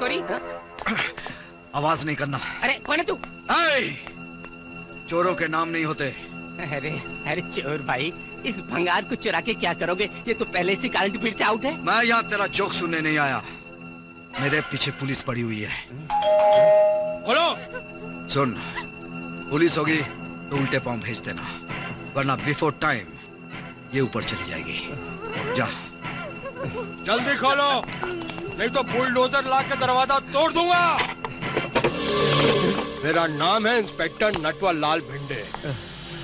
चकोरी? आवाज नहीं करना। अरे कौन है तू? चोरों के नाम नहीं होते। अरे अरे चोर भाई, इस भंगार को चुरा के क्या करोगे? ये तो पहले से करंट फील्ड से आउट है। मैं यहाँ तेरा जोक सुनने नहीं आया। मेरे पीछे पुलिस पड़ी हुई है। बोलो। सुन, पुलिस होगी तो उल्टे पांव भेज देना, वरना बिफोर टाइम ये ऊपर चली जाएगी। जा। जल्दी खोलो, नहीं तो बुलडोजर ला के दरवाजा तोड़ दूंगा। मेरा नाम है इंस्पेक्टर नटवर लाल भिंडे।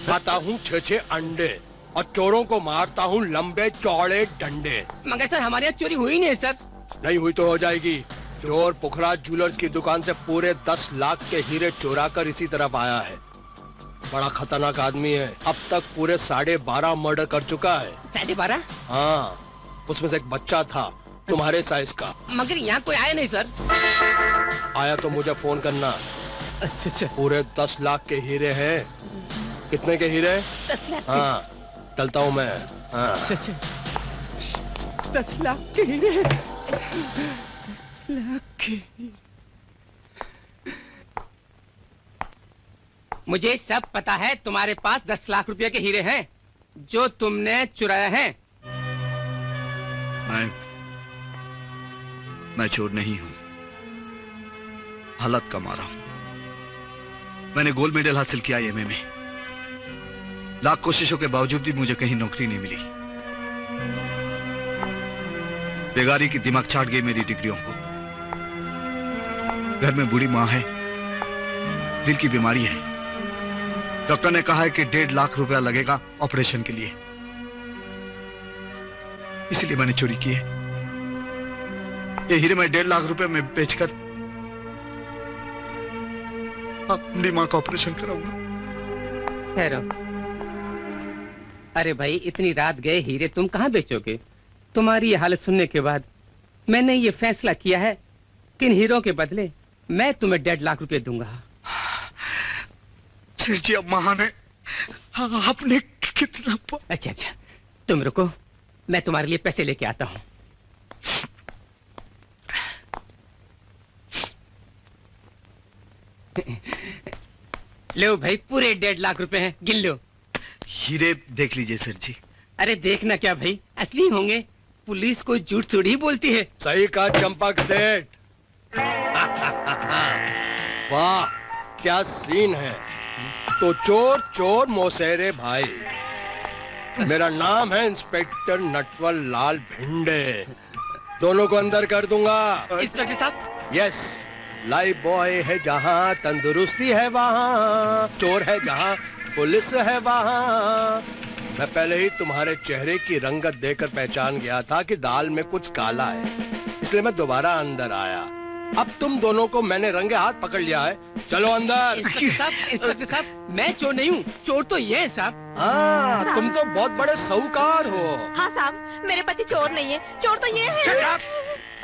खाता हूँ 6-6 अंडे और चोरों को मारता हूँ लंबे चौड़े डंडे। मगर सर हमारे यहाँ चोरी हुई नहीं है सर। नहीं हुई तो हो जाएगी। चोर पुखराज ज्वेलर्स की दुकान से पूरे 10 लाख के हीरे चोरा कर इसी तरफ आया है। बड़ा खतरनाक आदमी है। अब तक पूरे 12.5 मर्डर कर चुका है। 12.5? हाँ, उसमें से एक बच्चा था तुम्हारे साइज का। मगर यहाँ कोई आया नहीं सर। आया तो मुझे फोन करना। अच्छा अच्छा। पूरे 10 लाख के हीरे हैं। कितने के हीरे? 10 लाख। हाँ, चलता हूँ मैं। हाँ। अच्छा अच्छा। 10 लाख के हीरे। 10 लाख के हीरे। मुझे सब पता है, तुम्हारे पास 10 लाख रुपए के हीरे हैं जो तुमने चुराया है। मैं चोर नहीं हूं, हालत का मारा हूं। मैंने गोल्ड मेडल हासिल किया एमए में। लाख कोशिशों के बावजूद भी मुझे कहीं नौकरी नहीं मिली। बेगारी की दिमाग चाट गई मेरी डिग्रियों को। घर में बूढ़ी मां है, दिल की बीमारी है। डॉक्टर ने कहा है कि 1.5 लाख रुपया लगेगा ऑपरेशन के लिए। इसलिए मैंने चोरी की है। ये हीरे मैं 1.5 लाख रुपए में बेचकर अपनी मां का ऑपरेशन कराऊंगा। ठहरो। अरे भाई, इतनी रात गए हीरे तुम कहां बेचोगे? तुम्हारी ये हालत सुनने के बाद मैंने ये फैसला किया है कि इन हीरों के बदले मैं तुम्हें 1.5 लाख रुपए दूंगा। जी अब मां ने आपने कितना अच्छा अच्छा, तुम रुको, मैं तुम्हारे लिए पैसे लेके आता हूं। लो भाई, पूरे 1.5 लाख रुपए हैं, गिन लो। हीरे देख लीजिए सर जी। अरे देखना क्या भाई, असली होंगे। पुलिस को झूठ थोड़ी बोलती है। सही कहा चंपक सेठ। वाह क्या सीन है। तो चोर चोर मौसेरे भाई। मेरा नाम है इंस्पेक्टर नटवर लाल भिंडे। दोनों को अंदर कर दूंगा। इंस्पेक्टर साहब। यस, लाइफ बॉय है जहां तंदुरुस्ती है वहां, चोर है जहां पुलिस है वहां। मैं पहले ही तुम्हारे चेहरे की रंगत देखकर पहचान गया था कि दाल में कुछ काला है, इसलिए मैं दोबारा अंदर आया। अब तुम दोनों को मैंने रंगे हाथ पकड़ लिया है, चलो अंदर। इंस्पेक्टर साहब, मैं चोर नहीं हूँ, चोर तो ये है साहब। हाँ, तुम तो बहुत बड़े साहूकार हो। हाँ साहब, मेरे पति चोर नहीं है, चोर तो ये है।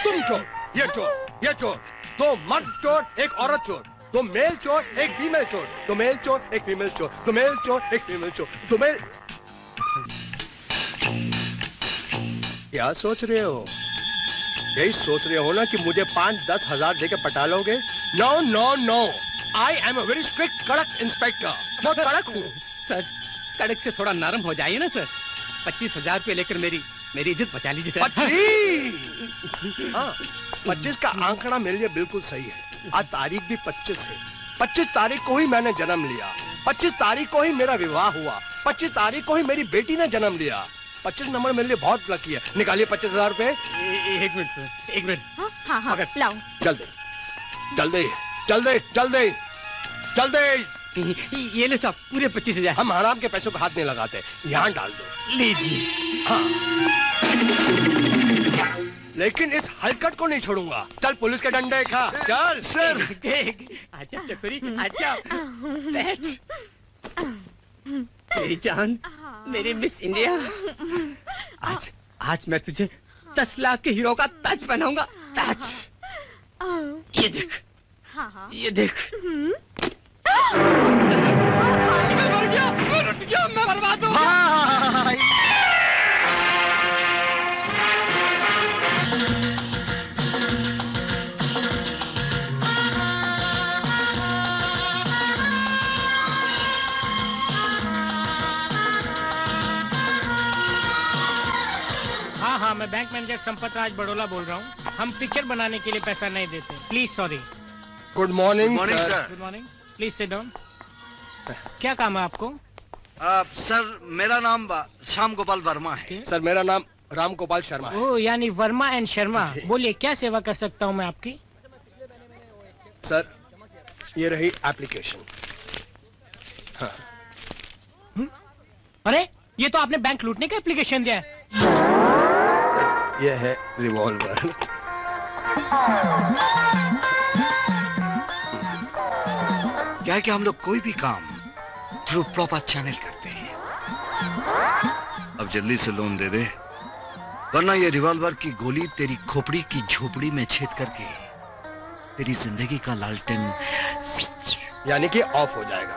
तुम चोर, ये चोर, ये चोर। 2 मर्द चोर, 1 औरत चोर। 2 मेल चोर, 1 फीमेल चोर। 2 मेल चोर, 1 फीमेल चोर। 2 मेल चोर, 1 फीमेल चोर। 2 मेल। क्या सोच रहे हो? यही सोच रहे हो ना कि मुझे 5-10 हजार देके पटा लोगे? No no no, I am a very strict कड़क इंस्पेक्टर। बहुत कड़क हूँ। सर, कड़क से थोड़ा नरम हो जाइए ना सर। 25,000 रुपए लेकर मेरी इज्जत बचा लीजिए सर। 25? हाँ, 25 का आंकड़ा मेरे लिए बिल्कुल सही है। आज तारीख भी 25 है। 25 तारीख को ही मैंने जन्म लिया। 25 तारीख को ही मेरा विवाह हुआ। 25 तारीख को ही मेरी बेटी ने जन्म लिया। 25 नंबर मेरे लिए बहुत लकी है। निकालिए 25,000 रुपए। एक मिनट सर, एक मिनट। हाँ हाँ, लाओ। जल्दी जल्दी जल्दी जल्दी जल्दी। ये ले साहब, पूरे 25,000। हम हराम के पैसों को हाथ नहीं लगाते, यहाँ डाल दो। लीजिए। हाँ, लेकिन इस हलकट को नहीं छोड़ूंगा। चल पुलिस के डंडे खा, चल। सर अच्छा चकोरी, अच्छा बैठ। मेरी जान, मेरी मिस इंडिया, आज मैं तुझे 10 लाख के हीरो का ताज पहनाऊंगा। ताज। ये देख, ये देख। मैं मर गया, मैं रुट गया, मैं बर्बाद हो गया। हाँ, मैं बैंक मैनेजर संपत राज बड़ोला बोल रहा हूँ। हम पिक्चर बनाने के लिए पैसा नहीं देते। Please sorry. Good morning sir. Good morning, please sit down. क्या काम है आपको? सर मेरा नाम श्याम गोपाल वर्मा है। सर मेरा नाम राम गोपाल शर्मा है। ओह, यानी वर्मा एंड शर्मा। बोलिए, क्या सेवा कर सकता हूँ मैं आपकी? सर ये रही एप्लीकेशन। हाँ। अरे, ये तो आपने बैंक लूटने का एप्लीकेशन दिया है। सर ये है रिवॉल्वर। क्या है कि हम लोग कोई भी काम थ्रू प्रॉपर चैनल करते हैं। अब जल्दी से लोन दे दे, वरना ये रिवॉल्वर की गोली तेरी खोपड़ी की झोपड़ी में छेद करके तेरी जिंदगी का लालटेन यानी कि ऑफ हो जाएगा।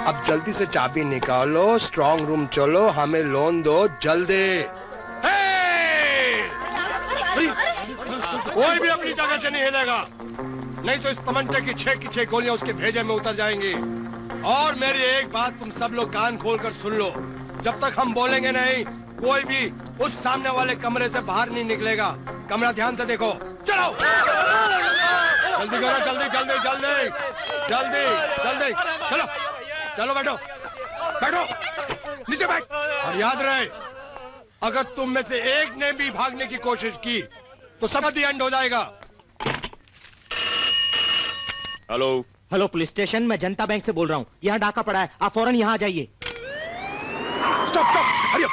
अब जल्दी से चाबी निकालो, स्ट्रांग रूम चलो, हमें लोन दो जल्दी। कोई भी अपनी जगह से नहीं हिलेगा, नहीं तो इस तमंचे की 6 की 6 गोलियां उसके भेजे में उतर जाएंगी। और मेरी एक बात तुम सब लोग कान खोलकर सुन लो, जब तक हम बोलेंगे नहीं कोई भी उस सामने वाले कमरे से बाहर नहीं निकलेगा। कमरा ध्यान से देखो। चलो जल्दी करो, जल्दी जल्दी जल्दी जल्दी जल्दी। चलो चलो, बैठो बैठो, नीचे बैठ। और याद रहे, अगर तुम में से एक ने भी भागने की कोशिश की तो सब एंड हो जाएगा। Hello hello, police station. मैं जनता बैंक से बोल रहा हूँ। यहाँ डाका पड़ा है, आप फौरन यहाँ आ जाइए। Stop stop, hurry up.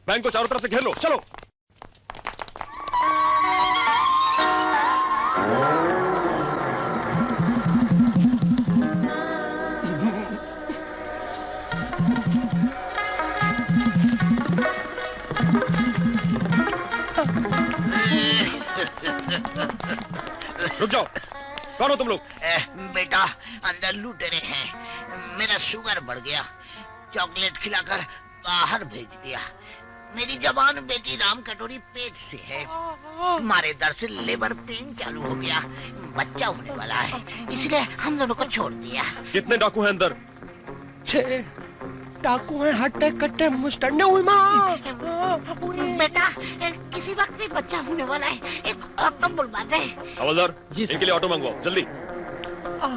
Bank को चारों तरफ से घेर लो, चलो। रुक जाओ, कौन हो तुम लोग? बेटा, अंदर लुटेरे हैं। मेरा शुगर बढ़ गया, चॉकलेट खिलाकर बाहर भेज दिया। मेरी जवान बेटी राम कटोरी पेट से है। तुम्हारे दर से लेबर पेन चालू हो गया, बच्चा होने वाला है, इसलिए हम दोनों को छोड़ दिया। कितने डाकू हैं अंदर? 6 डाकू हैं, हट्टे कट्टे मुस्टंडे। बेटा, किसी वक्त भी बच्चा होने वाला है, एक ऑटो बुलवा दे। हवलदार जी, इनके लिए ऑटो मंगवाओ जल्दी।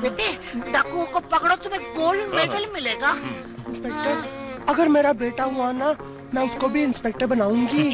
बेटे, डाकुओं को पकड़ो, तुम्हें गोल्ड मेडल मिलेगा। इंस्पेक्टर, अगर मेरा बेटा हुआ ना, मैं उसको भी इंस्पेक्टर बनाऊंगी।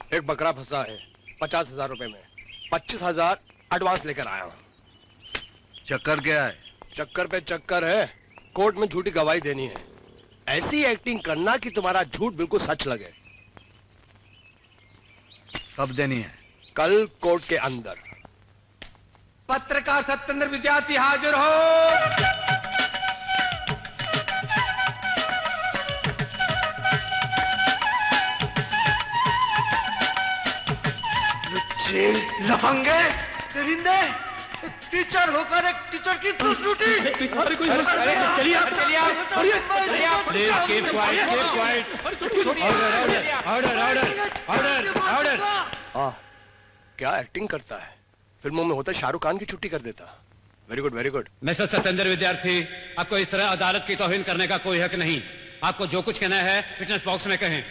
एक बकरा फंसा है 50,000 रुपए में। 25,000 एडवांस लेकर आया हूँ। चक्कर क्या है? चक्कर पे चक्कर है, कोर्ट में झूठी गवाही देनी है। ऐसी एक्टिंग करना कि तुम्हारा झूठ बिल्कुल सच लगे। कब देनी है? कल कोर्ट के अंदर। पत्रकार सत्येंद्र विद्यार्थी हाजिर हो। लफंगे, दरिंदे, टीचर होकर एक टीचर की ड्यूटी। चलिए आप, चलिए आप, चलिए आप। Please keep quiet, keep quiet. Order order order order order. क्या एक्टिंग करता है, फिल्मों में होता शाहरुख खान की छुट्टी कर देता। Very good, very good. Mister Satyendra विद्यार्थी, आपको इस तरह अदालत की तौहीन करने का कोई हक नहीं। आपको जो कुछ कहना है विटनेस बॉक्स में कहें।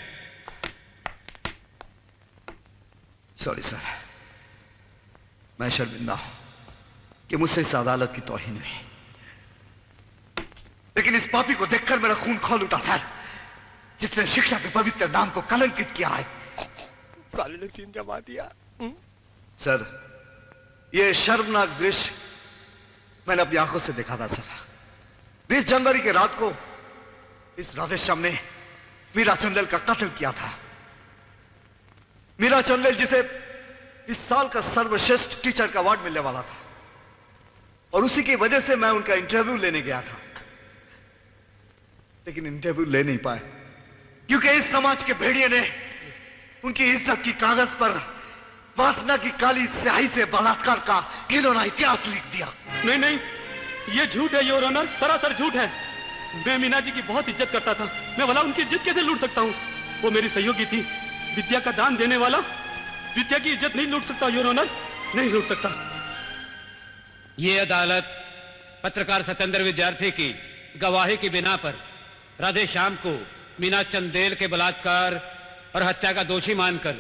सॉरी सर, मैं शर्मिंदा हूं कि मुझसे इस अदालत की तौहीन हुई, लेकिन इस पापी को देखकर मेरा खून खौल उठा सर, जिसने शिक्षा के पवित्र नाम को कलंकित किया है। साले ने सीन जमा दिया। सर, ये शर्मनाक दृश्य मैंने अपनी आंखों से देखा था सर। 20 जनवरी की रात को इस राधेश्याम ने मीरा चंदेल का कत्ल किया था। मीना चंदेल जिसे इस साल का सर्वश्रेष्ठ टीचर का अवार्ड मिलने वाला था, और उसी की वजह से मैं उनका इंटरव्यू लेने गया था, लेकिन इंटरव्यू ले नहीं पाए क्योंकि इस समाज के भेड़िए ने उनकी इज्जत की कागज पर वासना की काली स्याही से बलात्कार का घिनौना इतिहास लिख दिया। नहीं नहीं, ये झूठ है योर ऑनर, सरासर झूठ है। मैं मीना जी की बहुत इज्जत करता था, मैं भला उनकी इज्जत कैसे लूट सकता हूँ? वो मेरी सहयोगी थी, विद्या का दान देने वाला विद्या की इज्जत नहीं लूट सकता योर ऑनर, नहीं लूट सकता। ये अदालत पत्रकार सत्येंद्र विद्यार्थी की गवाही की बिना पर राधे श्याम को मीना चंदेल के बलात्कार और हत्या का दोषी मानकर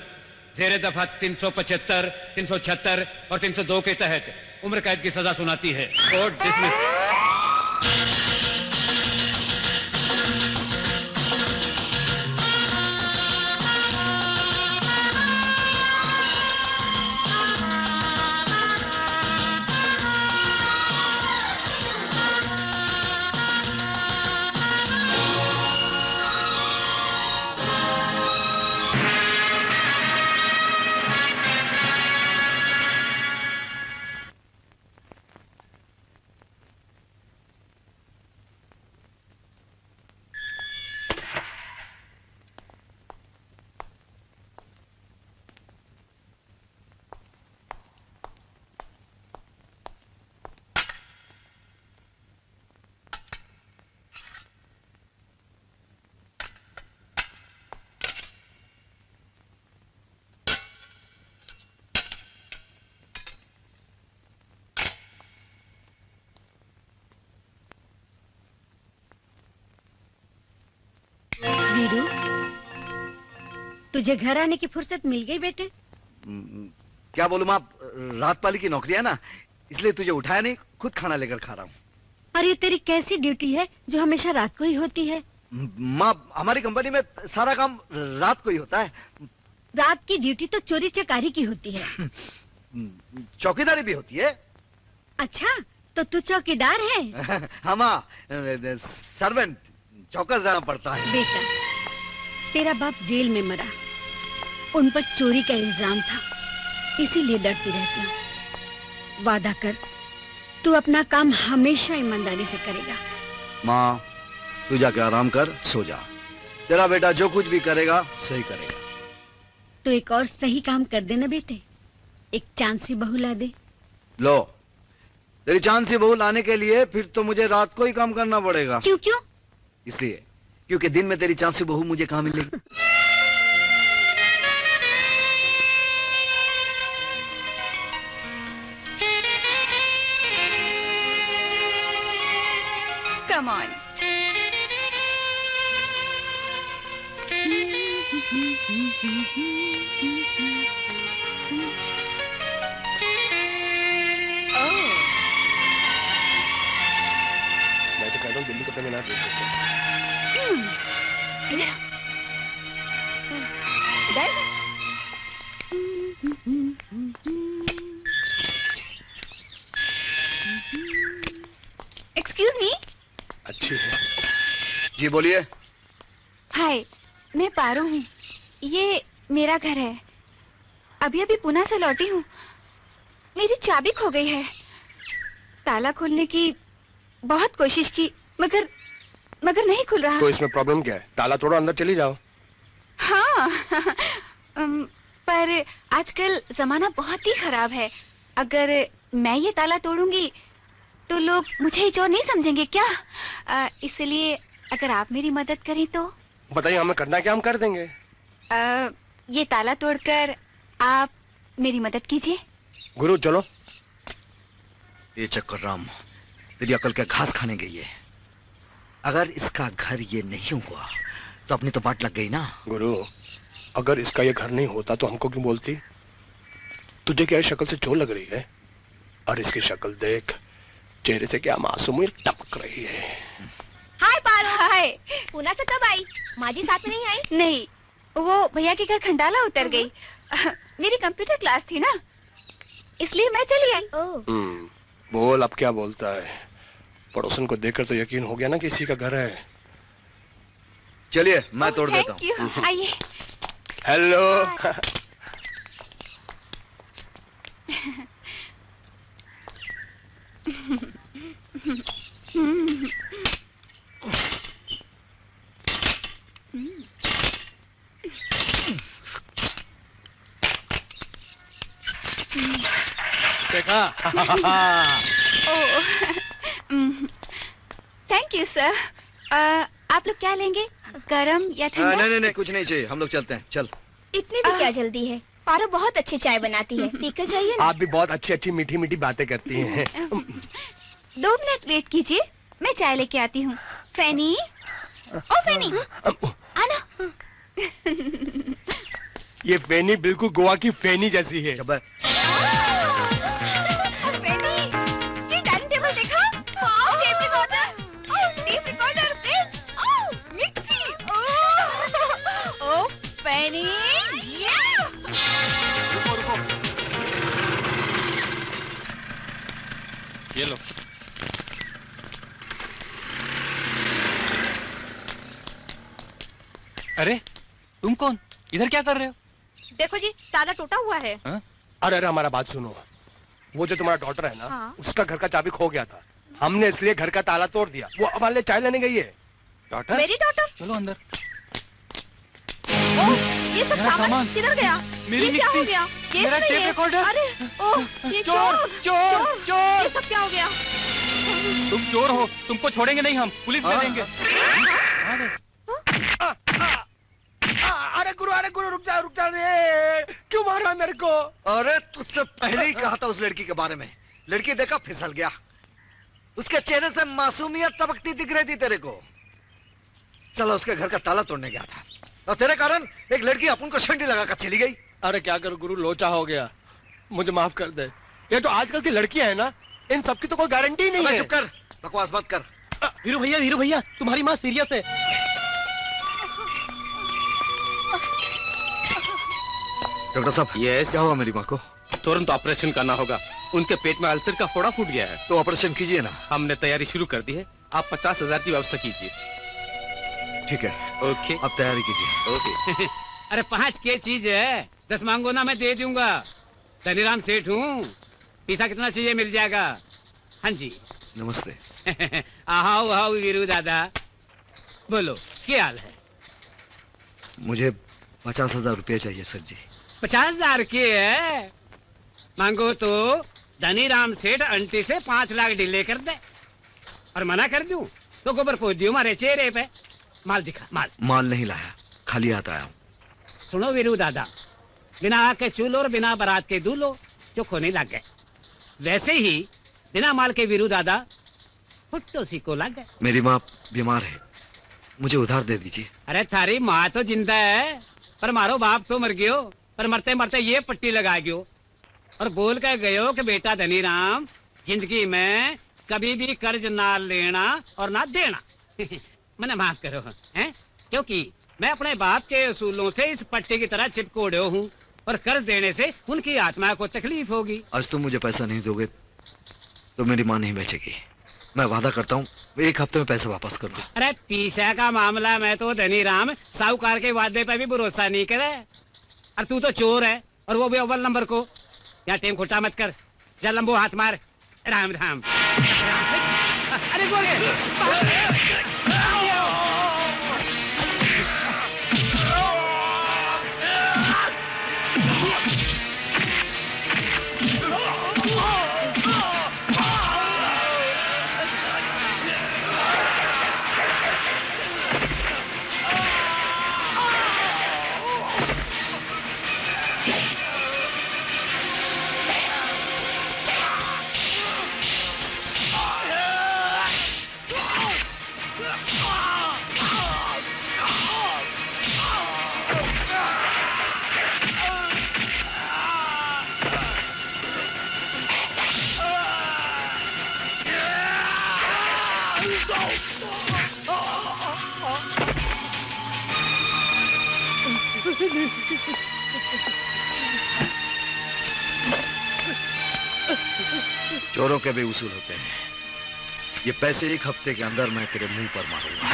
जेरे दफा 375, 376 और 302 के तहत उम्र कैद की सजा सुनाती है। Court dismiss. वीरू, तुझे घर आने की फुर्सत मिल गई बेटे? क्या बोलूं माँ, रात पाली की नौकरी है ना, इसलिए तुझे उठाया नहीं, खुद खाना लेकर खा रहा हूँ। अरे तेरी कैसी ड्यूटी है जो हमेशा रात को ही होती है? माँ, हमारी कंपनी में सारा काम रात को ही होता है। रात की ड्यूटी तो चोरी चकारी की होती है। चौकीदारी भी होती है। अच्छा, तो तू चौकीदार है? हाँ माँ, सर्वेंट, चौकस जाना पड़ता है। बेटा, तेरा बाप जेल में मरा, उन पर चोरी का इल्जाम था, इसीलिए डरती रहती हूँ। वादा कर, तू अपना काम हमेशा ईमानदारी से करेगा। माँ, तू जाके आराम कर, सो जा। तेरा बेटा जो कुछ भी करेगा सही करेगा। तो एक और सही काम कर देना बेटे, एक चांसी बहू ला दे। लो, तेरी चांसी बहू लाने के लिए फिर तो मुझे रात को ही काम करना पड़ेगा। क्यों क्यों? इसलिए क्योंकि दिन में तेरी चांसी बहू मुझे कहाँ मिलेगी। Come on. मैं तो कहता हूँ दिल्ली कपड़े में ना देख सकते। Excuse me. अच्छी है। जी बोलिए। हाय, मैं पारो हूँ, ये मेरा घर है। अभी अभी पुणे से लौटी हूँ, मेरी चाबी खो गई है। ताला खोलने की बहुत कोशिश की, मगर नहीं खुल रहा। तो इसमें प्रॉब्लम क्या है? ताला तोड़ो, अंदर चली जाओ। हाँ पर आजकल जमाना बहुत ही खराब है। अगर मैं ये ताला तोड़ूंगी तो लोग मुझे ही चोर नहीं समझेंगे क्या? इसलिए अगर आप मेरी मदद करें तो। बताइए हमें करना क्या, हम कर देंगे। ये ताला तोड़कर आप मेरी मदद कीजिए। गुरु चलो। ये चक्कर राम तेरी अकल के घास खाने गई है। अगर इसका घर ये नहीं हुआ तो अपनी तो बाट लग गई ना। गुरु, अगर इसका ये घर नहीं होता तो हमको क्यों बोलती? तुझे क्या शक्ल से चोर लग रही है? और इसकी शक्ल देख, चेहरे से क्या मासूमियत टपक रही है। हाय पारो। हाय, पुणे से कब आई? माँ जी साथ में नहीं आई? नहीं, वो भैया के घर खंडाला उतर गई। मेरी कंप्यूटर क्लास थी ना, इसलिए मैं चली आई। बोल, अब क्या बोलता है? पड़ोसन को देखकर तो यकीन हो गया ना कि इसी का घर है। चलिए मैं तोड़ देता हूँ। आइए। हेलो। देखा? Thank you sir. आप लोग क्या लेंगे, गरम या ठंडा? नहीं नहीं कुछ नहीं चाहिए, हम लोग चलते हैं, चल। इतनी भी क्या जल्दी है? पारो बहुत अच्छी चाय बनाती है, पीकर जाइए ना। आप भी बहुत अच्छी अच्छी मीठी मीठी बातें करती हैं। 2 मिनट वेट कीजिए, मैं चाय लेके आती हूँ। फैनी, ओ फैनी, आना। ये फैनी बिल्कुल गोवा की फैनी जैसी है। फैनी, ये डाइनिंग टेबल देखा? Tape recorder, fridge, mixie. ओ फैनी, ये लो। अरे तुम कौन, इधर क्या कर रहे हो? देखो जी, ताला टूटा हुआ है। अरे हमारा बात सुनो, वो जो तुम्हारा डॉटर है ना, हाँ? उसका घर का चाबी खो गया था, हमने इसलिए घर का ताला तोड़ दिया। वो हमारे लिए चाय लेने गई है। डॉटर? मेरी डॉटर? चलो अंदर। ये सब सामान किधर गया? मेरी ये क्या हो मिक्सी, गया? ये मेरा नहीं टेप है। रिकॉर्डर। अरे ये चोर। ये सब क्या हो गया? तुम चोर हो, तुमको छोड़ेंगे नहीं हम, पुलिस में देंगे। अरे गुरु रुक जा रे, क्यों मार रहा है मेरे को? अरे तुझसे पहले ही कहा था उस लड़की के बारे में, लड़की देखा फिसल गया, उसके चेहरे से मासूमियत टपकती दिख रही थी तेरे को। चला उसके घर का ताला तोड़ने गया था और तेरे कारण एक लड़की अपन को शंडी लगाकर चली गई। अरे क्या करूं गुरु, लोचा हो गया, मुझे माफ कर दे। ये जो आजकल की लड़कियां है ना, इन सबकी तो कोई गारंटी नहीं है। चुप कर, बकवास मत कर। वीरू भैया तुम्हारी माँ सीरियस है। डॉक्टर साहब, यस, क्या हुआ मेरी माँ को? तुरंत ऑपरेशन करना होगा, उनके पेट में अल्सर का फोड़ा फूट गया है। तो ऑपरेशन कीजिए ना। हमने तैयारी शुरू कर दी है, आप 50,000 की व्यवस्था कीजिए। ठीक है, ओके, आप तैयारी कीजिए। ओके। अरे 5 के चीज है, 10 मांगो ना मैं दे दूंगा। धनीराम सेठ हूँ, पैसा कितना चाहिए मिल जाएगा। हाँ जी। नमस्ते। आओ आओ वीरू दादा, बोलो क्या हाल है? मुझे 50,000 रुपये चाहिए सर जी। 50,000 के है, मांगो तो धनीराम सेठ आंटी से 5 लाख डिले कर दे, और मना कर दूं तो गोबर पोत दियो मारे चेहरे पे। माल दिखा, माल नहीं लाया, खाली हाथ आया हूँ। सुनो वीरू दादा, बिना आग के चूल्हो और बिना बारात के दूल्हो जो खोने लग गए, वैसे ही बिना माल के वीरू दादा फुट्टोसी को लग गए। मेरी माँ बीमार है, मुझे उधार दे दीजिए। अरे थारी माँ तो जिंदा है, पर मारो बाप तो मर गयो, पर मरते मरते ये पट्टी लगा गयो और बोल कर गयो कि बेटा धनीराम, जिंदगी में कभी भी कर्ज ना लेना और ना देना। मैंने माफ करो हैं, क्योंकि मैं अपने बाप के असूलों से इस पट्टी की तरह चिपकोड़े हूँ, और कर्ज देने से उनकी आत्मा को तकलीफ होगी। आज तुम मुझे पैसा नहीं दोगे तो मेरी माँ नहीं बचेगी। मैं वादा करता हूँ 1 हफ्ते में पैसे वापस कर दूं। अरे पीछे का मामला में तो धनीराम साहूकार के वादे पे भी भरोसा नहीं करे, और तू तो चोर है, और वो भी अव्वल नंबर को। यहाँ टेम खोटा मत कर, जा लंबो हाथ मार। राम राम। अरे गोरे चोरों के भी उसूल होते हैं। ये पैसे 1 हफ्ते के अंदर मैं तेरे मुंह पर मारूंगा।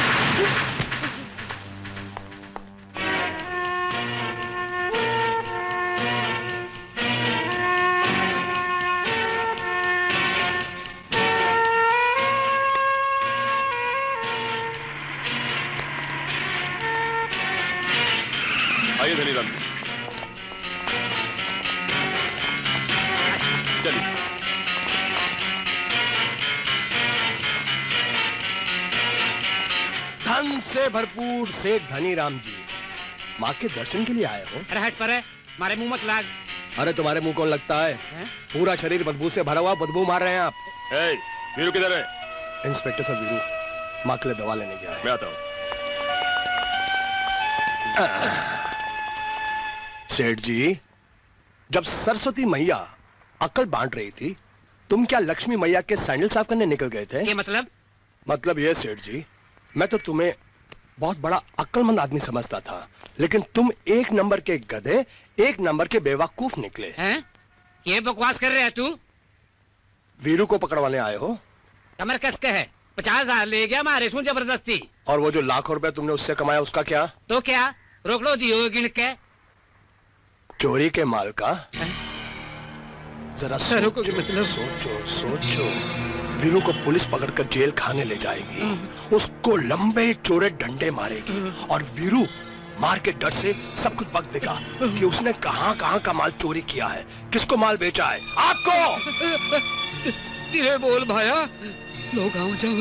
आइए धनीराम। चलिए। धन से भरपूर सेठ धनीराम जी, माँ के दर्शन के लिए आए हो? अरे हट पर है, हमारे मुंह मत लाग। अरे तुम्हारे मुंह कौन लगता है? पूरा शरीर बदबू से भरा हुआ, बदबू मार रहे हैं आप। वीरू किधर है? इंस्पेक्टर साहब, वीरू माँ के लिए दवा लेने गया है। मैं आता हूँ। सेठ जी, जब सरस्वती मैया अकल बांट रही थी, तुम क्या लक्ष्मी मैया के सैंडल साफ करने निकल गए थे? ये मतलब ये सेठ जी, मैं तो तुम्हें बहुत बड़ा अक्लमंद आदमी समझता था, लेकिन तुम एक नंबर के गधे, एक नंबर के बेवकूफ निकले हैं? ये बकवास कर रहे हैं तू? वीरू को पकड़वाने आए हो? कमर कस के है, 50,000 ले गया मारे सू जबरदस्ती। और वो जो लाखों रुपए तुमने उससे कमाया, उसका क्या? तो क्या रोक लो दियो गिन के। चोरी के माल का? जरा सोचो। वीरू को पुलिस पकड़कर जेल खाने ले जाएगी, उसको लंबे चौड़े डंडे मारेगी, और वीरू मार के डर से सब कुछ बक देगा कि उसने कहां कहां का माल चोरी किया है, किसको माल बेचा है। आपको धीरे बोल भाया, लोग गाँव जाओ,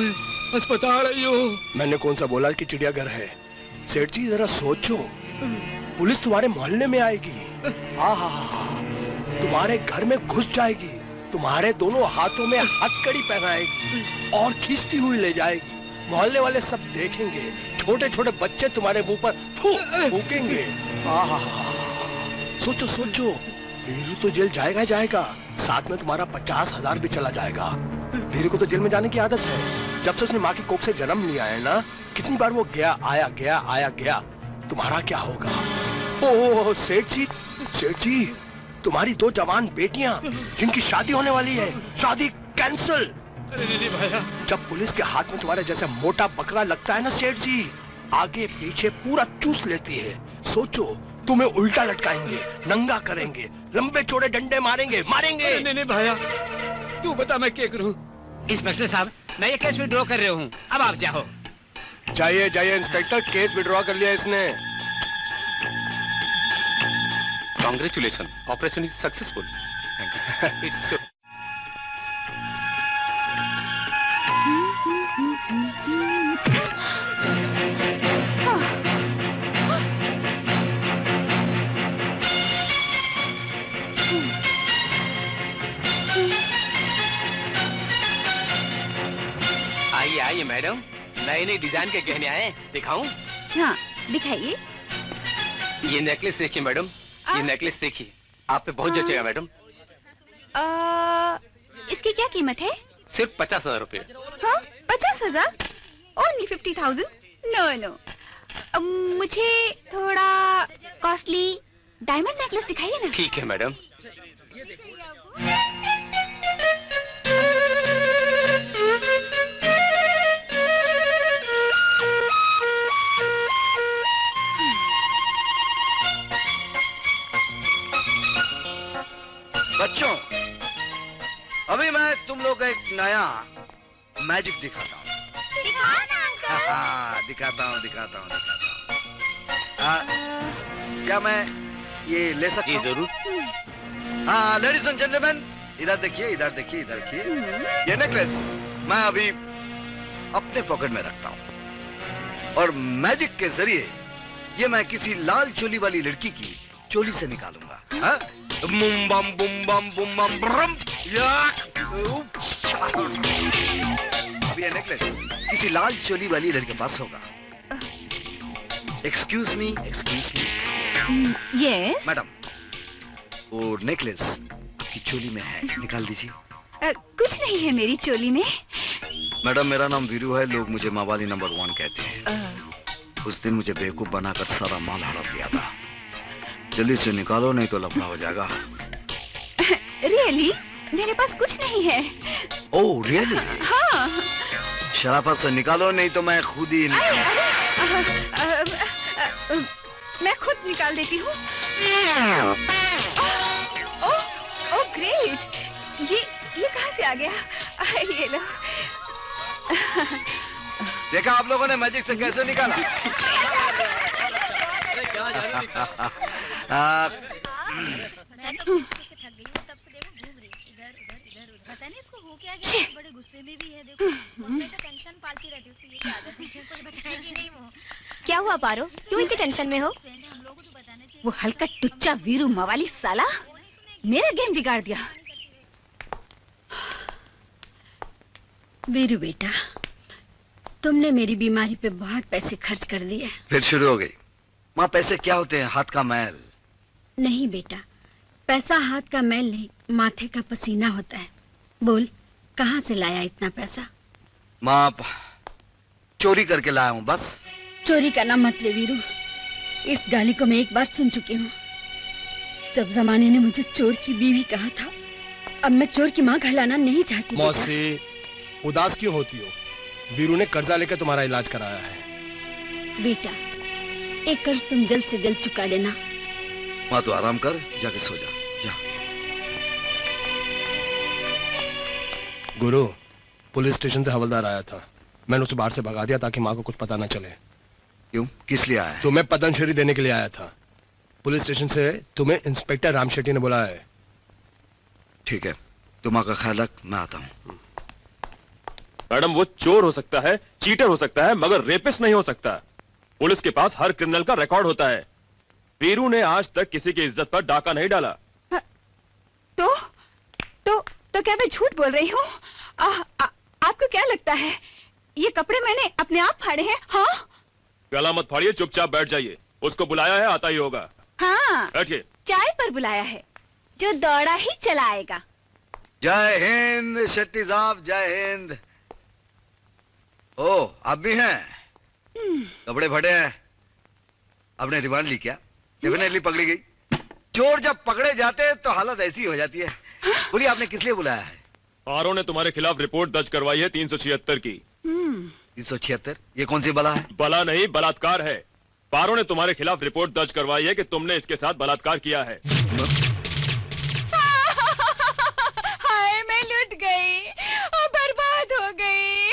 अस्पताल आइयो। मैंने कौन सा बोला कि चिड़ियाघर है? सेठ जी जरा सोचो, पुलिस तुम्हारे मोहल्ले में आएगी, तुम्हारे घर में घुस जाएगी, तुम्हारे दोनों हाथों में हथकड़ी पहनाएगी और खींचती हुई ले जाएगी। मोहल्ले वाले सब देखेंगे, छोटे छोटे बच्चे तुम्हारे मुंह पर फूकेंगे। सोचो, वीरू तो जेल जाएगा, साथ में तुम्हारा 50,000 भी चला जाएगा। वीरू को तो जेल में जाने की आदत है, जब से उसने माँ की कोख से जन्म लिया है ना, कितनी बार वो गया आया। तुम्हारा क्या होगा? ओह सेठ जी, तुम्हारी 2 जवान बेटियां जिनकी शादी होने वाली है, शादी कैंसिल। जब पुलिस के हाथ में तुम्हारे जैसे मोटा बकरा लगता है ना सेठ जी, आगे पीछे पूरा चूस लेती है। सोचो, तुम्हें उल्टा लटकाएंगे, नंगा करेंगे, लंबे चौड़े डंडे मारेंगे। नहीं भैया, तू बता मैं क्या करूं? इंस्पेक्टर साहब, मैं ये केस विड्रॉ कर रहा हूँ, अब आप जाओ। जाइए इंस्पेक्टर, केस विड्रॉ कर लिया इसने। Congratulations, operation is successful. It's so. आइए मैडम, नए डिजाइन के गहने आए, दिखाऊं? हाँ, दिखाइए। ये नेकलेस देखिए मैडम, ये नेकलेस देखिए, आप पे बहुत जचेगा मैडम। इसकी क्या कीमत है? सिर्फ 50,000 रुपए। हाँ, 50,000? ओनली 50,000? नो, मुझे थोड़ा कॉस्टली डायमंड नेकलेस दिखाइए ना। ठीक है मैडम। बच्चों, अभी मैं तुम लोग को एक नया मैजिक दिखाता हूँ। दिखाता हूँ। क्या मैं ये ले सकता हूँ? जरूर। हाँ, लेडीज एंड जेंटलमैन, इधर देखिए। ये नेकलेस मैं अभी अपने पॉकेट में रखता हूँ, और मैजिक के जरिए ये मैं किसी लाल चोली वाली लड़की की चोली से निकालूंगा। हाँ? बुम बम ब्रम। अब ये नेकलेस किसी लाल चोली वाली लड़की के पास होगा। Excuse me. यस मैडम, वो नेकलेस आपकी चोली में है, निकाल दीजिए। कुछ नहीं है मेरी चोली में। मैडम, मेरा नाम वीरू है, लोग मुझे मावाली नंबर 1 कहते हैं। उस दिन मुझे बेवकूफ बनाकर सारा माल हड़प लिया था। जल्दी से निकालो, नहीं तो लफड़ा हो जाएगा। रियली? मेरे पास कुछ नहीं है। Oh really? हाँ। शराफत से निकालो, नहीं तो मैं खुद ही मैं खुद निकाल देती हूँ। ओह ग्रेट, ये कहाँ से आ गया? ये लो। देखा आप लोगों ने मैजिक से कैसे निकाला? बड़े गुस्से में भी है, देखो हमेशा टेंशन पालती रहती है, उसकी ये क्या आदत है, कुछ बताएगी नहीं वो। क्या हुआ पारो, क्यों इतनी टेंशन में हो? वो हल्का टुच्चा वीरू मवाली साला मेरा गेम बिगाड़ दिया। वीरू बेटा, तुमने मेरी बीमारी पे बहुत पैसे खर्च कर दिए। फिर शुरू हो गई। माँ, पैसे क्या होते हैं? हाथ का मैल। नहीं बेटा, पैसा हाथ का मैल नहीं, माथे का पसीना होता है। बोल, कहाँ से लाया इतना पैसा? माँ, चोरी करके लाया हूँ बस। चोरी का नाम मत ले वीरू, इस गाली को मैं एक बार सुन चुकी हूँ। जब जमाने ने मुझे चोर की बीवी कहा था, अब मैं चोर की माँ कहलाना नहीं चाहती। मौसी, उदास क्यों होती हो? वीरू ने कर्जा लेकर तुम्हारा इलाज कराया है। बेटा, एक कर्ज तुम जल्द से जल्द चुका देना। माँ, तो आराम कर, जाके सो जा। गुरु, पुलिस स्टेशन से हवलदार आया था, मैंने उसे बाहर से भगा दिया ताकि माँ को कुछ पता न चले। क्यों? किस लिए आया है? तुम्हें पतंजलि देने के लिए आया था। पुलिस स्टेशन से तुम्हें इंस्पेक्टर राम शेट्टी ने बुलाया है। ठीक है, तुम माँ का ख्याल रख, मैं आता हूँ। मैडम, वो चोर हो सकता है, चीटर हो सकता है, मगर रेपिस्ट नहीं हो सकता। पुलिस के पास हर क्रिमिनल का रिकॉर्ड होता है। वीरू ने आज तक किसी की इज्जत पर डाका नहीं डाला। तो क्या मैं झूठ बोल रही हूँ? आपको क्या लगता है ये कपड़े मैंने अपने आप फाड़े हैं? हाँ? गला मत फाड़िए, चुपचाप बैठ जाइए। उसको बुलाया है, आता ही होगा। हाँ, बैठिए। चाय पर बुलाया है, जो दौड़ा ही चला आएगा। जय हिंद शेट्टी साहब, जय हिंद। ओ, आप भी हैं? कपड़े फटे हैं। आपने रिमांड ली क्या? डेफिनेटली पकड़ी गई। चोर जब पकड़े जाते हैं तो हालत ऐसी हो जाती है। बोलिए, आपने किस लिए बुलाया है? पारो ने तुम्हारे खिलाफ रिपोर्ट दर्ज करवाई है 376 की। 376? ये कौन सी बला है? बला नहीं, बलात्कार है। पारो ने तुम्हारे खिलाफ रिपोर्ट दर्ज करवाई है कि तुमने इसके साथ बलात्कार किया है। हाय, मैं लुट गई और बर्बाद हो गई।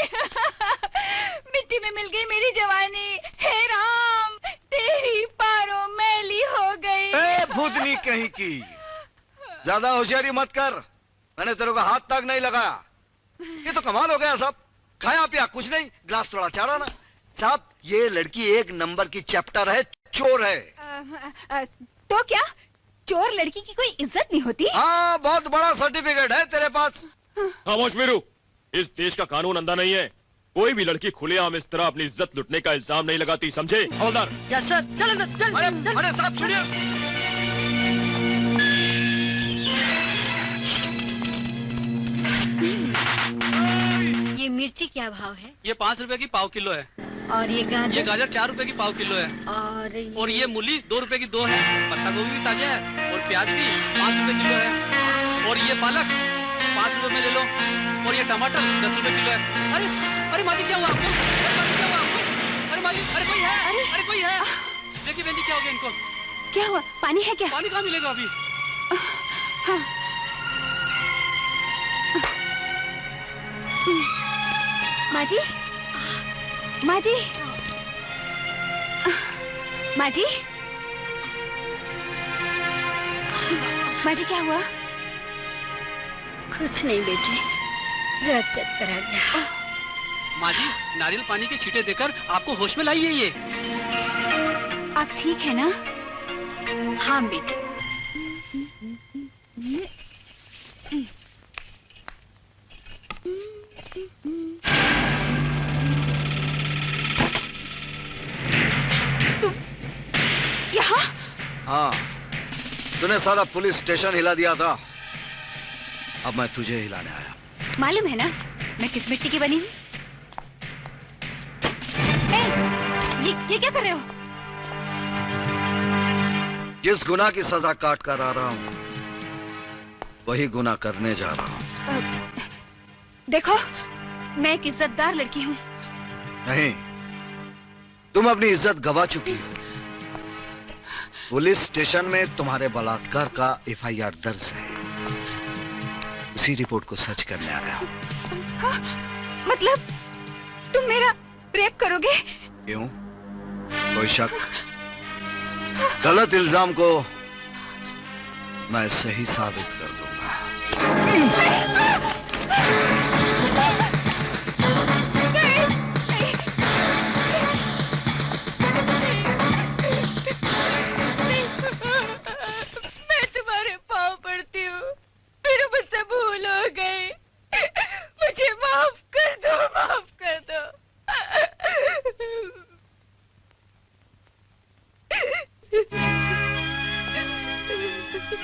मिट्टी में मिल गई मेरी जवानी। हे राम, तेरी पारो मैली हो गई। ए भूतनी कहीं की, ज्यादा होशियारी मत कर। मैंने तेरे को हाथ तक नहीं लगाया। ये तो कमाल हो गया साहब, खाया पिया कुछ नहीं, ग्लास थोड़ा चाड़ा ना। साहब, ये लड़की एक नंबर की चैप्टर है, चोर है। तो क्या चोर लड़की की कोई इज्जत नहीं होती? हाँ, बहुत बड़ा सर्टिफिकेट है तेरे पास। खामोश वीरू, इस देश का कानून अंधा नहीं है। कोई भी लड़की खुलेआम इस तरह अपनी इज्जत लुटने का इल्जाम नहीं लगाती, समझे? हवलदार। यस सर, चल अंदर, चल। अरे साहब सुनिए। ये मिर्ची क्या भाव है? ये 5 रुपए की पाव किलो है। और ये गाजर? ये गाजर 4 रुपए की पाव किलो है। और ये मूली 2 रुपए की 2 है। पत्ता गोभी भी ताजा है और प्याज भी 5 रुपए किलो है। और ये पालक 5 रुपए में ले लो। और ये टमाटर 10 रुपए किलो है। अरे अरे माजी, क्या हुआ आपको? क्या हुआ आपको? अरे माजी, अरे कोई है, अरे कोई है। देखिए बहन जी, क्या हो गया इनको? क्या हुआ? पानी है क्या? पानी कहाँ मिलेगा अभी? हाँ। माजी, माजी, माजी, माजी, क्या हुआ? कुछ नहीं बेटी, जरा चक्कर आ गया। माँ जी, नारियल पानी के छींटे देकर आपको होश में लाई है ये। आप ठीक है ना? हाँ बेटी। तुम यहाँ? हाँ, तूने सारा पुलिस स्टेशन हिला दिया था, अब मैं तुझे हिलाने आया। मालूम है ना मैं किस मिट्टी की बनी हूँ? ये क्या कर रहे हो? जिस गुनाह की सजा काट कर आ रहा हूँ, वही गुनाह करने जा रहा हूँ। देखो, मैं एक इज्जतदार लड़की हूँ। नहीं, तुम अपनी इज्जत गवा चुकी हो। पुलिस स्टेशन में तुम्हारे बलात्कार का FIR दर्ज है, उसी रिपोर्ट को सच करने आया हूँ। हाँ, मतलब तुम मेरा रेप करोगे? क्यों? कोई शक? गलत इल्जाम को मैं सही साबित कर दूंगा।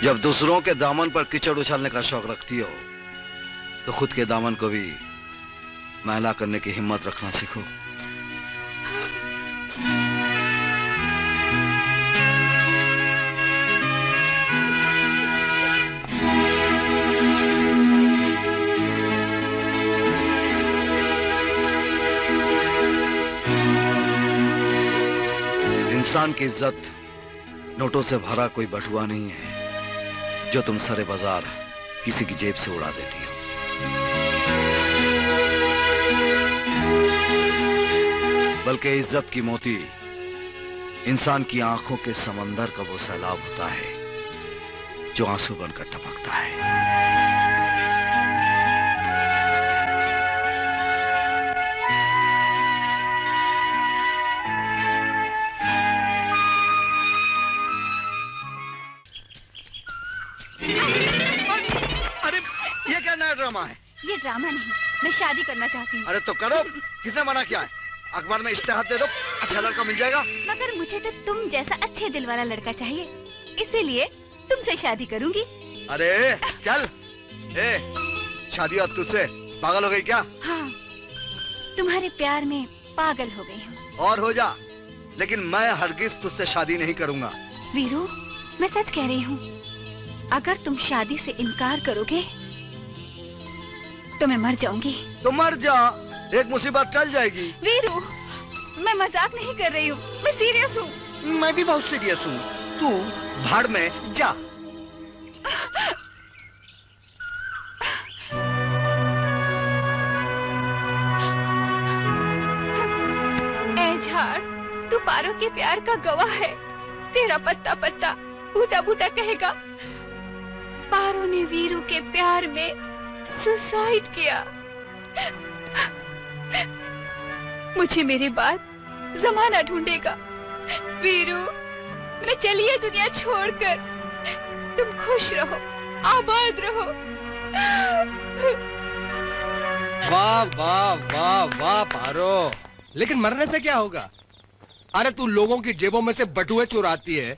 जब दूसरों के दामन पर कीचड़ उछालने का शौक रखती हो तो खुद के दामन को भी मैला करने की हिम्मत रखना सीखो। इंसान की इज्जत नोटों से भरा कोई बटुआ नहीं है जो तुम सरे बाजार किसी की जेब से उड़ा देती हो। बल्कि इज्जत की मोती इंसान की आंखों के समंदर का वो सैलाब होता है जो आंसू बनकर टपकता है। अरे ये क्या नया ड्रामा है? ये ड्रामा नहीं, मैं शादी करना चाहती हूँ। अरे तो करो, किसने मना किया है? अखबार में इश्तेहार दे दो, अच्छा लड़का मिल जाएगा। मगर मुझे तो तुम जैसा अच्छे दिल वाला लड़का चाहिए, इसीलिए तुमसे शादी करूंगी। अरे चल, शादी और तुझसे पागल हो गई क्या? हाँ, तुम्हारे प्यार में पागल हो गई हूँ। और हो जा, लेकिन मैं हरगिज तुझसे शादी नहीं करूंगा। वीरू, मैं सच कह रही हूँ, अगर तुम शादी से इनकार करोगे तो मैं मर जाऊंगी। तो मर जा, एक मुसीबत टल जाएगी। वीरू, मैं मजाक नहीं कर रही हूँ, मैं सीरियस हूँ। मैं भी बहुत सीरियस हूँ। तू भाड़ में जा। ए झाड़, तू पारो के प्यार का गवाह है। तेरा पत्ता पत्ता बूटा बूटा कहेगा। पारो ने वीरू के प्यार में सुसाइड किया। मुझे मेरे बाद जमाना ढूंढेगा। वीरू, मैं चलिए दुनिया छोड़कर। तुम खुश रहो, आबाद रहो। वाह वाह वाह वाह पारो, लेकिन मरने से क्या होगा? अरे तू लोगों की जेबों में से बटुए चुराती है,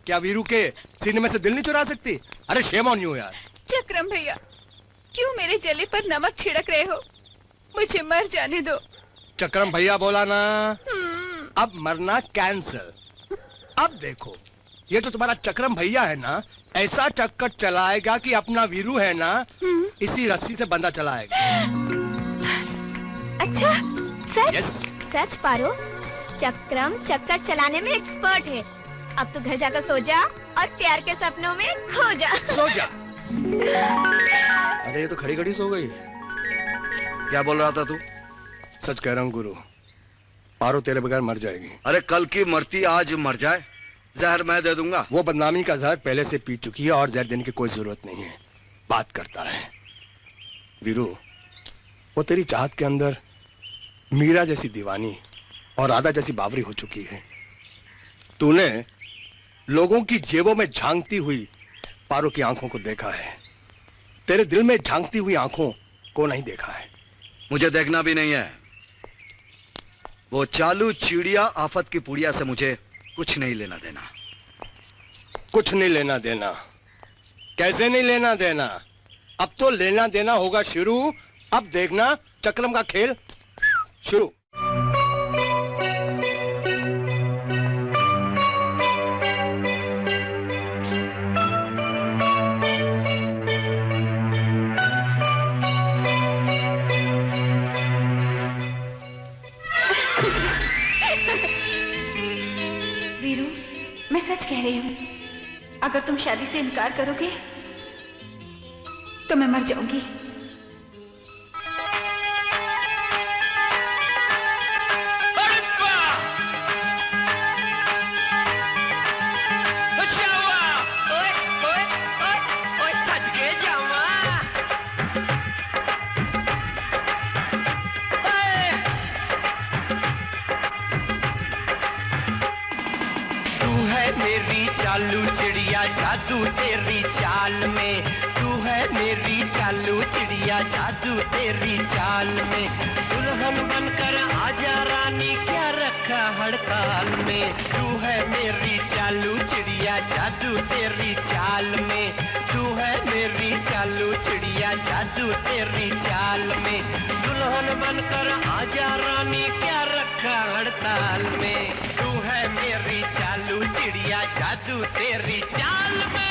क्या वीरू के सीने में से दिल नहीं चुरा सकती? अरे शेम ऑन यू यार। चक्रम भैया, क्यों मेरे जले पर नमक छिड़क रहे हो? मुझे मर जाने दो। चक्रम भैया बोला ना, अब मरना कैंसल। अब देखो, ये जो तुम्हारा चक्रम भैया है ना, ऐसा चक्कर चलाएगा कि अपना वीरू है ना, इसी रस्सी से बंधा चलाएगा। अच्छा, सच? यस। सच पारो, चक्रम चक्कर चलाने में एक्सपर्ट है। अब तो घर जाकर सो जा और प्यार के सपनों में खो जा। सो जा। अरे ये तो खड़ी खड़ी सो गई। क्या बोल रहा था तू? सच कह रहा हूँ गुरु, पारो तेरे बगैर मर जाएगी। अरे कल की मरती आज मर जाए, जहर मैं दे दूंगा। वो बदनामी का जहर पहले से पी चुकी है और जहर देने की कोई जरूरत नहीं है। बात करता है वीरू, वो तेरी चाहत के अंदर मीरा जैसी दीवानी और राधा जैसी बावरी हो चुकी है। तूने लोगों की जेबों में झांकती हुई पारो की आंखों को देखा है, तेरे दिल में झांकती हुई आंखों को नहीं देखा है। मुझे देखना भी नहीं है। वो चालू चिड़िया आफत की पुड़िया से मुझे कुछ नहीं लेना देना। कुछ नहीं लेना देना? कैसे नहीं लेना देना? अब तो लेना देना होगा शुरू। अब देखना चक्रम का खेल शुरू। वीरू, मैं सच कह रही हूँ, अगर तुम शादी से इनकार करोगे तो मैं मर जाऊंगी। मेरी चालू चिड़िया जादू तेरी चाल में, तू है मेरी चालू चिड़िया जादू तेरी चाल में। दुल्हन बनकर आजा रानी क्या रखा हड़ताल में, तू है मेरी चालू चिड़िया जादू तेरी चाल में, तू है मेरी चालू चिड़िया जादू तेरी चाल में। दुल्हन बनकर आजा रानी क्या रखा हड़ताल में, तू है मेरी चालू चिड़िया जादू तेरी चाल में।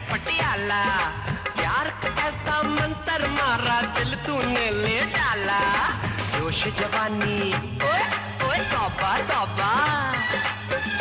पटियाला प्यार का ऐसा मंत्र मारा दिल तूने ले डाला, जोश जवानी ओए ओए तौबा तौबा,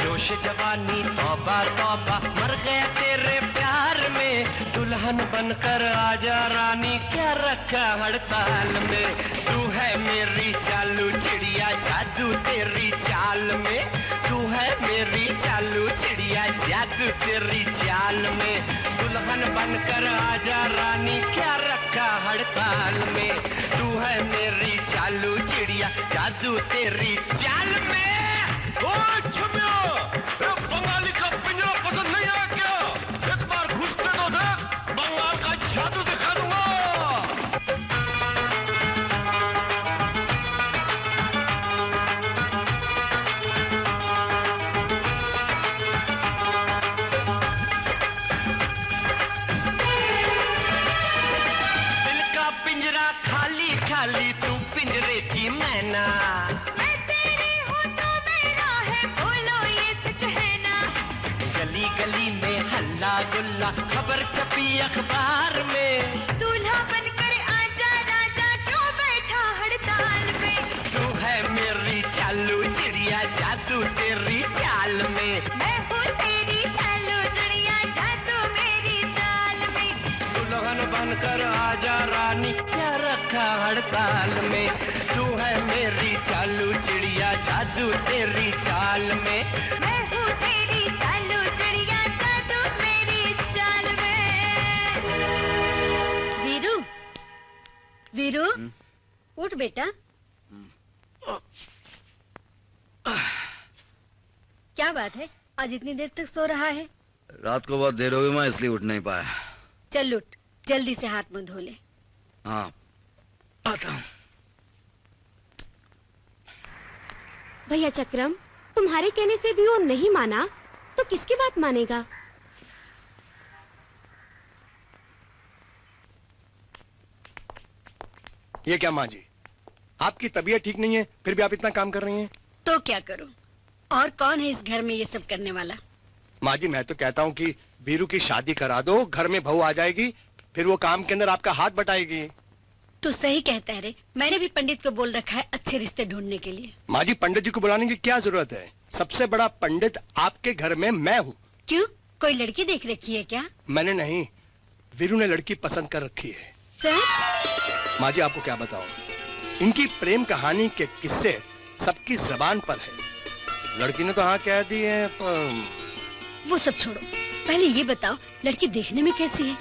जोश जवानी तौबा तौबा, मर गया तेरे प्यार में। दुल्हन बनकर आजा रानी क्या रखा हड़ताल में, तू है मेरी चालू चिड़िया जादू तेरी चाल में, तू है मेरी चालू चिड़िया जादू तेरी चाल में। दुल्हन बनकर आजा रानी क्या रखा हड़ताल में, तू है मेरी चालू चिड़िया जादू तेरी चाल में। ओ छुपियो, बंगाली का पिंजरा पसंद नहीं आया क्या? एक बार घुसते तो देख, बंगाल का जादू दिखा दूंगा। खाली तू पिंजरे की मैना, मैं तेरी हूँ तो मेरा है, बोलो ये सच है ना। गली गली में हल्ला गुल्ला खबर छपी अखबार में, दूल्हा बनकर आजा राजा क्यों बैठा हड़ताल में। तू है मेरी चालू चिड़िया जादू तेरी चाल में, मैं हूँ तेरी चालू चिड़िया जादू मेरी चाल में। दुल्हन बनकर आजा रानी क्या रखा हड़ताल में, तू है मेरी चालू चिड़िया जादू तेरी चाल में, मैं हूँ तेरी चालू चिड़िया जादू मेरी चाल में। वीरू, वीरू, उठ बेटा। क्या बात है, आज इतनी देर तक सो रहा है? रात को बहुत देर हो गई, मैं इसलिए उठ नहीं पाया। चल उठ, जल्दी से हाथ मुंह धो ले। हाँ आता हूँ। भैया चक्रम, तुम्हारे कहने से भी वो नहीं माना तो किसकी बात मानेगा? ये क्या माँ जी, आपकी तबीयत ठीक नहीं है फिर भी आप इतना काम कर रही हैं? तो क्या करूं, और कौन है इस घर में ये सब करने वाला? माँ जी मैं तो कहता हूँ कि वीरू की शादी करा दो, घर में बहू आ जाएगी, फिर वो काम के अंदर आपका हाथ बटाएगी। तू सही कहता है रे, मैंने भी पंडित को बोल रखा है अच्छे रिश्ते ढूंढने के लिए। माँ जी पंडित जी को बुलाने की क्या जरूरत है, सबसे बड़ा पंडित आपके घर में मैं हूँ। क्यों, कोई लड़की देख रखी है क्या? मैंने नहीं, वीरू ने लड़की पसंद कर रखी है। सच? माँ जी आपको क्या बताऊं, इनकी प्रेम कहानी के किस्से सबकी जबान पर है। लड़की ने तो हाँ कह दी है पर... वो सब छोड़ो, पहले ये बताओ लड़की देखने में कैसी है?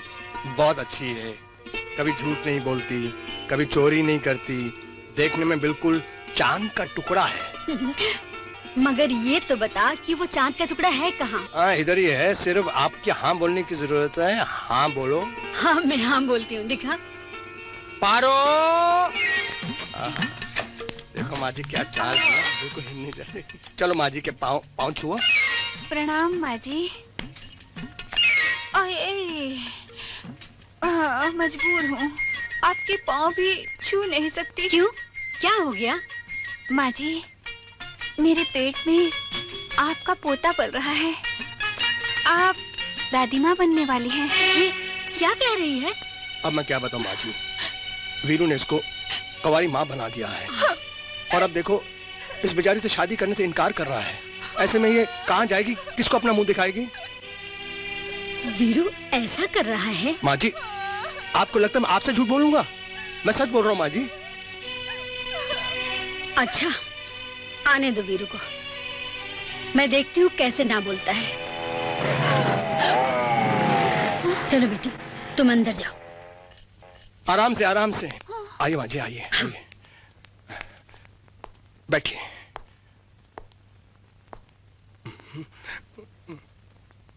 बहुत अच्छी है, कभी झूठ नहीं बोलती, कभी चोरी नहीं करती, देखने में बिल्कुल चांद का टुकड़ा है। मगर ये तो बता कि वो चांद का टुकड़ा है कहाँ? हाँ इधर ही है, सिर्फ आपके हाँ बोलने की जरूरत है। हाँ बोलो। हाँ मैं हाँ बोलती हूँ, दिखा। पारो। देखो माँ जी क्या चाल है, बिल्कुल हिल नहीं जा रही। चलो माँ जी के पाँव छुओ। प्रणाम माँ जी। मजबूर हूँ, आपके पाँव भी छू नहीं सकती। क्यों, क्या हो गया? माँ जी मेरे पेट में आपका पोता पल रहा है, आप दादी माँ बनने वाली हैं। ये क्या कह रही है? अब मैं क्या बताऊँ माँ जी, वीरू ने इसको कुंवारी माँ बना दिया है और अब देखो इस बेचारी से शादी करने से इनकार कर रहा है। ऐसे में ये कहाँ जाएगी, किसको अपना मुंह दिखाएगी? वीरू ऐसा कर रहा है? माँ जी, आपको लगता है मैं आपसे झूठ बोलूंगा? मैं सच बोल रहा हूँ माँ जी। अच्छा, आने दो वीरू को, मैं देखती हूँ कैसे ना बोलता है। चलो बेटी, तुम अंदर जाओ। आराम से, आराम से। आइए माँ जी, आइए, आइए। बैठिए।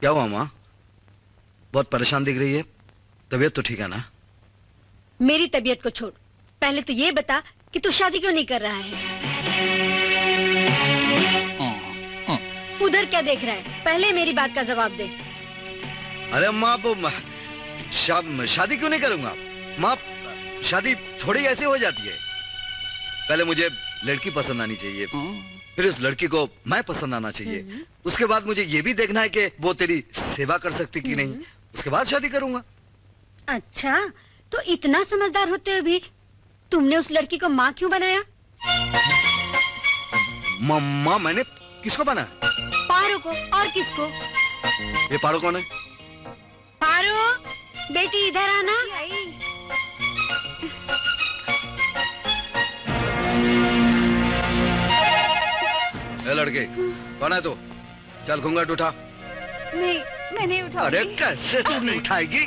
क्या हुआ माँ? बहुत परेशान दिख रही है। तबीयत तो ठीक है ना? मेरी तबीयत को छोड़, पहले तो ये बता कि तू शादी क्यों नहीं कर रहा है? उधर क्या देख रहा है? पहले मेरी बात का जवाब दे। अरे माँ, शादी क्यों नहीं करूंगा? माँ, शादी थोड़ी ऐसे हो जाती है। पहले मुझे लड़की पसंद आनी चाहिए, फिर उस लड़की को मैं पसंद आना चाहिए, उसके बाद मुझे ये भी देखना है कि वो तेरी सेवा कर सकती कि नहीं, उसके बाद शादी करूंगा। अच्छा, तो इतना समझदार होते हुए भी तुमने उस लड़की को माँ क्यों बनाया? माँ, मैंने किसको बनाया? पारो को। और किसको? ये पारो कौन है? पारो, बेटी इधर आना। ए लड़के, कौन है तू? चल घूंघट उठा। नहीं, मैं नहीं उठाऊंगी। अरे कैसे तू नहीं उठाएगी?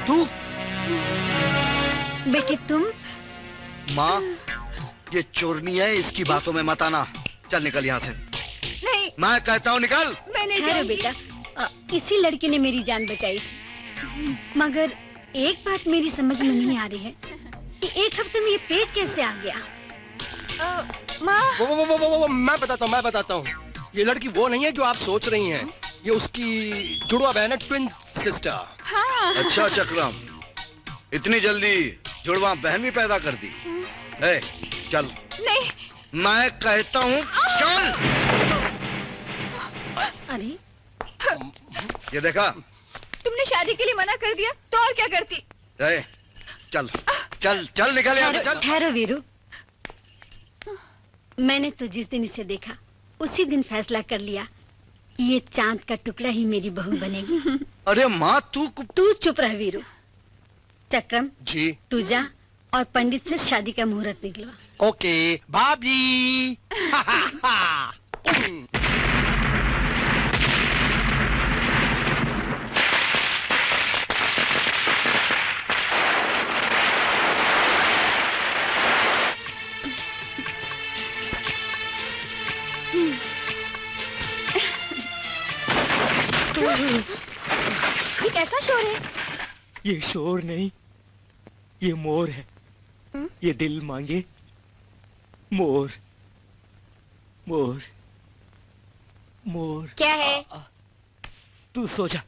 तू? बेटी तुम? माँ, ये चोरनी है, इसकी बातों में मत आना। चल निकल यहाँ से। नहीं, मैं कहता हूँ निकल। मैं नहीं जाऊंगी। बेटा, इसी लड़की ने मेरी जान बचाई, मगर एक बात मेरी समझ में नहीं आ रही है कि एक हफ्ते में ये पेट कैसे आ गया? माँ, वो, मैं बताता हूँ। ये लड़की वो नहीं है जो आप सोच रही हैं। ये उसकी जुड़वा बहन है, ट्विन सिस्टर। हाँ। अच्छा चक्रम, इतनी जल्दी जुड़वा बहन भी पैदा कर दी? ए, चल। नहीं, मैं कहता हूँ चल। अरे, ये देखा? तुमने शादी के लिए मना कर दिया तो और क्या करती? ए, चल चल चल निकल यहाँ से, चल। ठहरो वीरू, मैंने तो जिस दिन इसे देखा उसी दिन फैसला कर लिया, ये चांद का टुकड़ा ही मेरी बहू बनेगी। अरे माँ, तू चुप रह वीरू। चक्रम जी, तू जा और पंडित से शादी का मुहूर्त निकलवा। ओके भाभी। ये कैसा शोर है? ये शोर नहीं, ये मोर है। ये दिल मांगे मोर, मोर, मोर। क्या है? तू सो जा।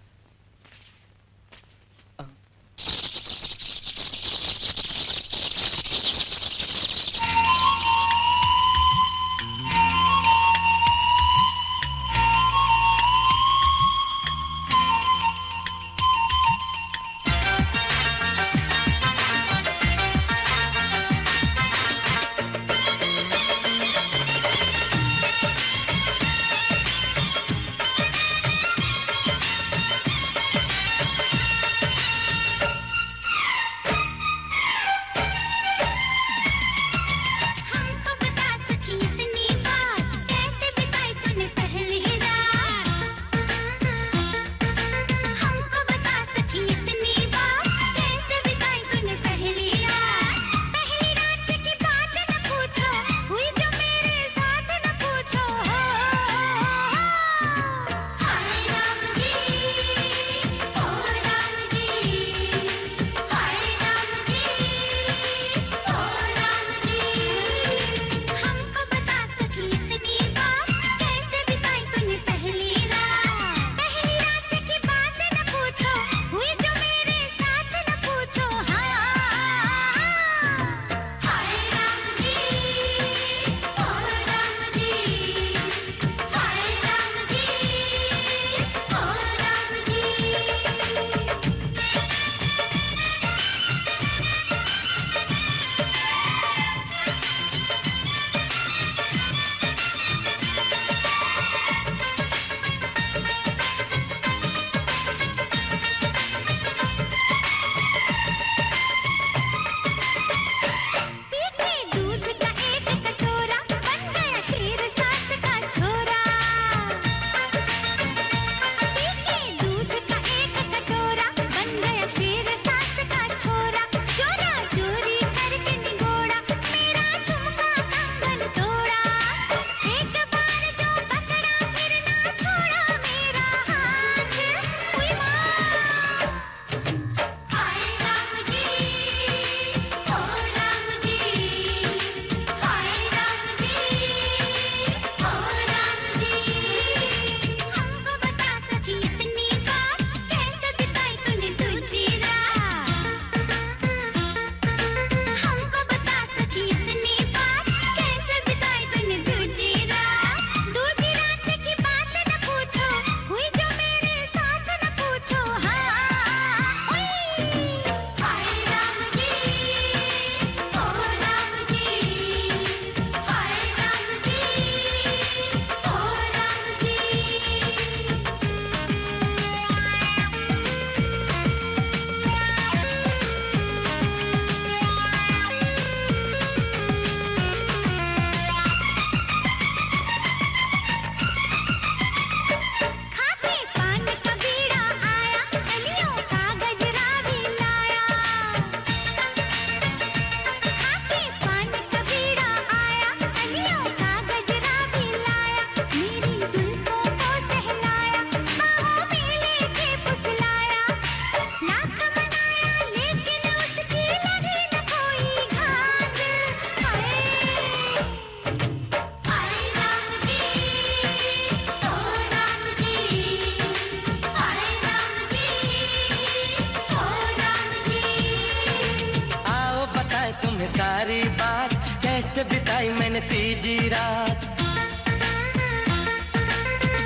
बिताई मैंने तीजी रात,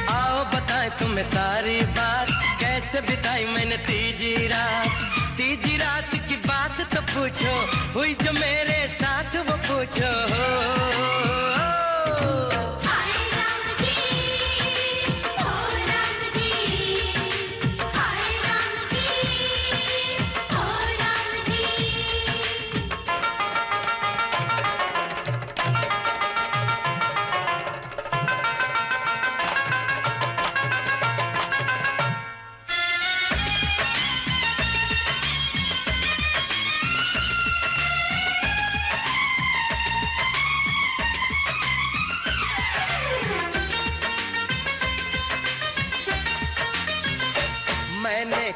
आओ बताएं तुम्हें सारी बात, कैसे बिताई मैंने तीजी रात। तीजी रात की बात तो पूछो, हुई जो मेरे साथ वो पूछो।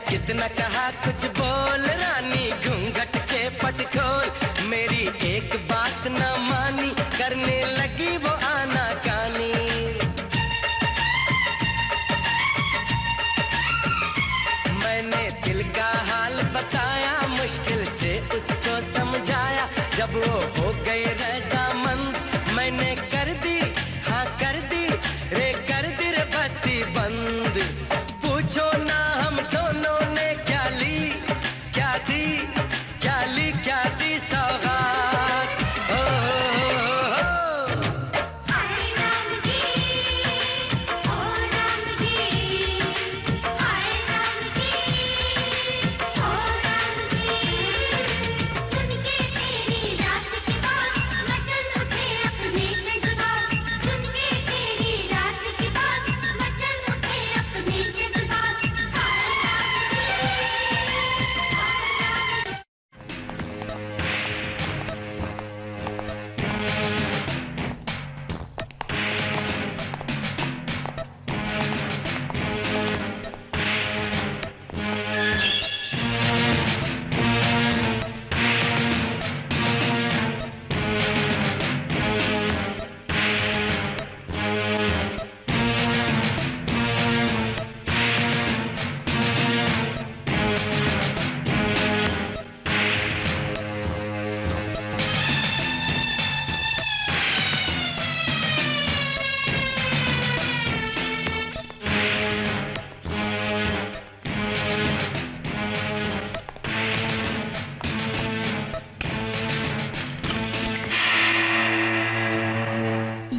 कितना कहा कुछ बोल रानी, घूंघट के पट खोल, मेरी एक बात ना मानी, करने लगी वो आनाकानी। मैंने दिल का हाल बताया, मुश्किल से उसको समझाया, जब वो हो गई रजामंद, मैंने कर दी, हाँ कर दी रे, कर दी रे बत्ती बंद। पूछो ना हम दोनों ने क्या ली, क्या दी, क्या ली, क्या दी सौगात। ओ,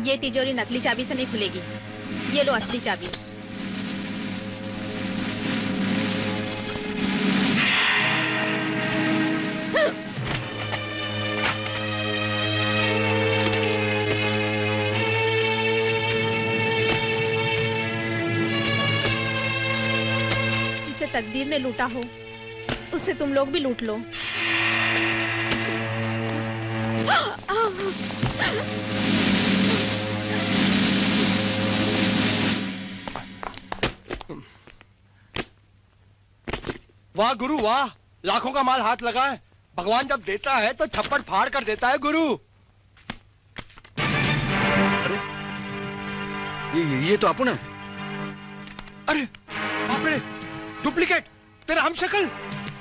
ये तिजोरी नकली चाबी से नहीं खुलेगी, ये लो असली चाबी। जिसे तकदीर ने लूटा हो, उसे तुम लोग भी लूट लो। वाह गुरु वाह, लाखों का माल हाथ लगा है। भगवान जब देता है तो छप्पर फाड़ कर देता है गुरु। अरे ये तो अपन है। अरे बाप रे, डुप्लीकेट, तेरा हम शक्ल।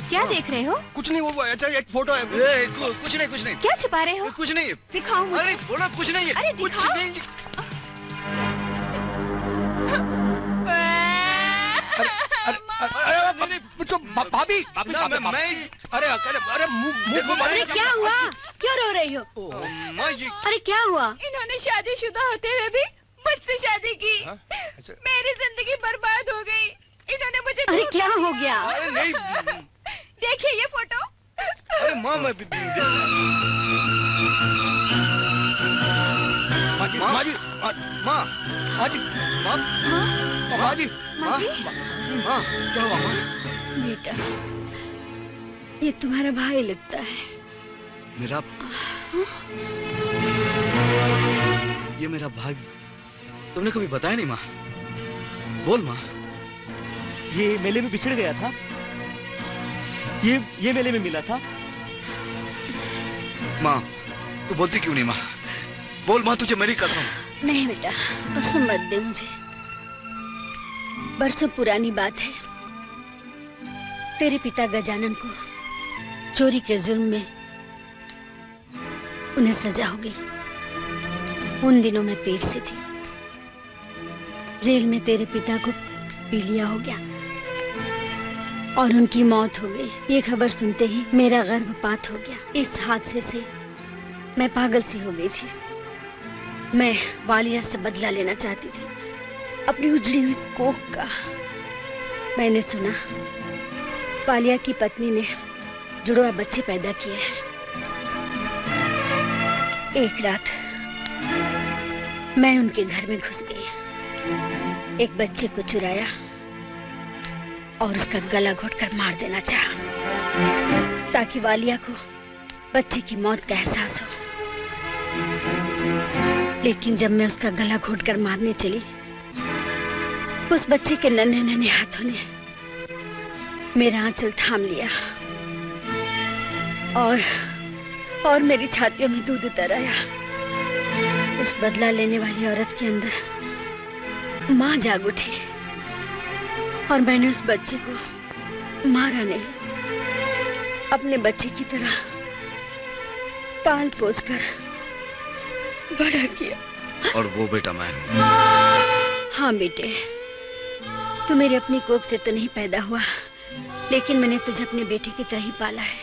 क्या देख रहे हो? कुछ नहीं, वो अच्छा एक फोटो है। कुछ नहीं कुछ नहीं। क्या छुपा रहे हो? कुछ नहीं। दिखाओ मुझे। अरे बोलो कुछ नहीं है। अरे कुछ दिखाओ। नहीं। भाभी अरे अरे क्या हुआ? क्यों रो रही हो? अरे क्या हुआ? इन्होंने शादीशुदा होते हुए भी मुझसे शादी की। मेरी जिंदगी बर्बाद हो गई। इन्होंने मुझे। अरे क्या हो गया? अरे नहीं, देखिए ये फोटो। अरे माँ माँ जी माँ जी माँ जी माँ माँ जी माँ, क्या हुआ माँ? बेटा, ये तुम्हारा भाई लगता है। मेरा ये मेरा भाई? तुमने कभी बताया नहीं माँ। बोल माँ। ये मेले में बिछड़ गया था, ये मेले में मिला था। माँ तू बोलती क्यों नहीं माँ? बोल माँ, तुझे मेरी कसम। नहीं बेटा, कसम मत दे मुझे। बरसों पुरानी बात है। तेरे पिता गजानन को चोरी के जुर्म में उन्हें सजा हो गई। उन दिनों मैं पेट से थी। जेल में तेरे पिता को पीलिया हो गया और उनकी मौत हो गई। ये खबर सुनते ही मेरा गर्भपात हो गया। इस हादसे से मैं पागल सी हो गई थी। मैं वालिया से बदला लेना चाहती थी, अपनी उजड़ी हुई कोख का। मैंने सुना वालिया की पत्नी ने जुड़वा बच्चे पैदा किए हैं। एक रात मैं उनके घर में घुस गई, एक बच्चे को चुराया और उसका गला घोटकर मार देना चाहा, ताकि वालिया को बच्चे की मौत का एहसास हो। लेकिन जब मैं उसका गला घोटकर मारने चली, उस बच्चे के नन्हे नन्हे हाथों ने मेरा आंचल थाम लिया और मेरी छातियों में दूध उतर आया। उस बदला लेने वाली औरत के अंदर माँ जाग उठी और मैंने उस बच्चे को मारा नहीं, अपने बच्चे की तरह पाल पोस कर बड़ा किया। और वो बेटा मैं हूँ। हाँ बेटे, तू मेरी अपनी कोख से तो नहीं पैदा हुआ, लेकिन मैंने तुझे अपने बेटे की तरह ही पाला है।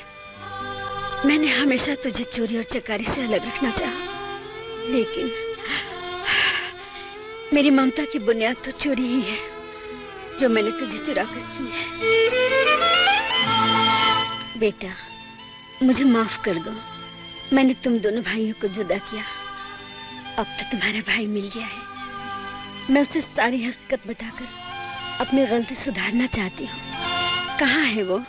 मैंने हमेशा तुझे चोरी और चकारी से अलग रखना चाहा, लेकिन मेरी ममता की बुनियाद तो चोरी ही है, जो मैंने तुझे चुरा कर की है। बेटा, मुझे माफ कर दो, मैंने तुम दोनों भाइयों को जुदा किया। अब तो तुम्हारा भाई मिल गया है। मैं उसे सारी हकीकत बताकर अपनी गलती सुधारना चाहती हूँ। कहाँ है वो?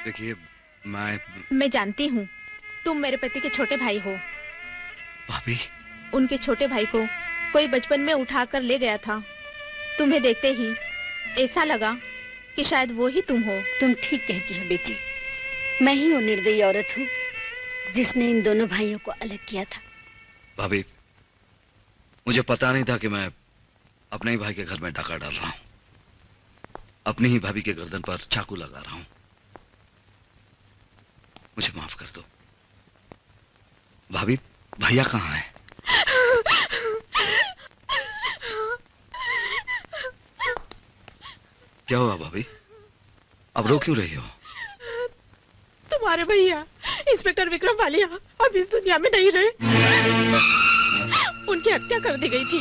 देखिए, मैं जानती हूँ तुम मेरे पति के छोटे भाई हो। भाभी? उनके छोटे भाई को कोई बचपन में उठाकर ले गया था। तुम्हें देखते ही ऐसा लगा कि शायद वो ही तुम हो। तुम ठीक कहती हो बेटी, मैं ही वो निर्दयी औरत हूँ जिसने इन दोनों भाइयों को अलग किया था। भाभी, मुझे पता नहीं था कि मैं अपने ही भाई के घर में डाका डाल रहा हूँ। अपनी ही भाभी के गर्दन पर चाकू लगा रहा हूँ। मुझे माफ कर दो। भाभी, भैया कहाँ है? क्या हुआ भाभी? अब रो क्यों रही हो? तुम्हारे भैया इंस्पेक्टर विक्रम वालिया अब इस दुनिया में नहीं रहे। उनकी हत्या कर दी गई थी।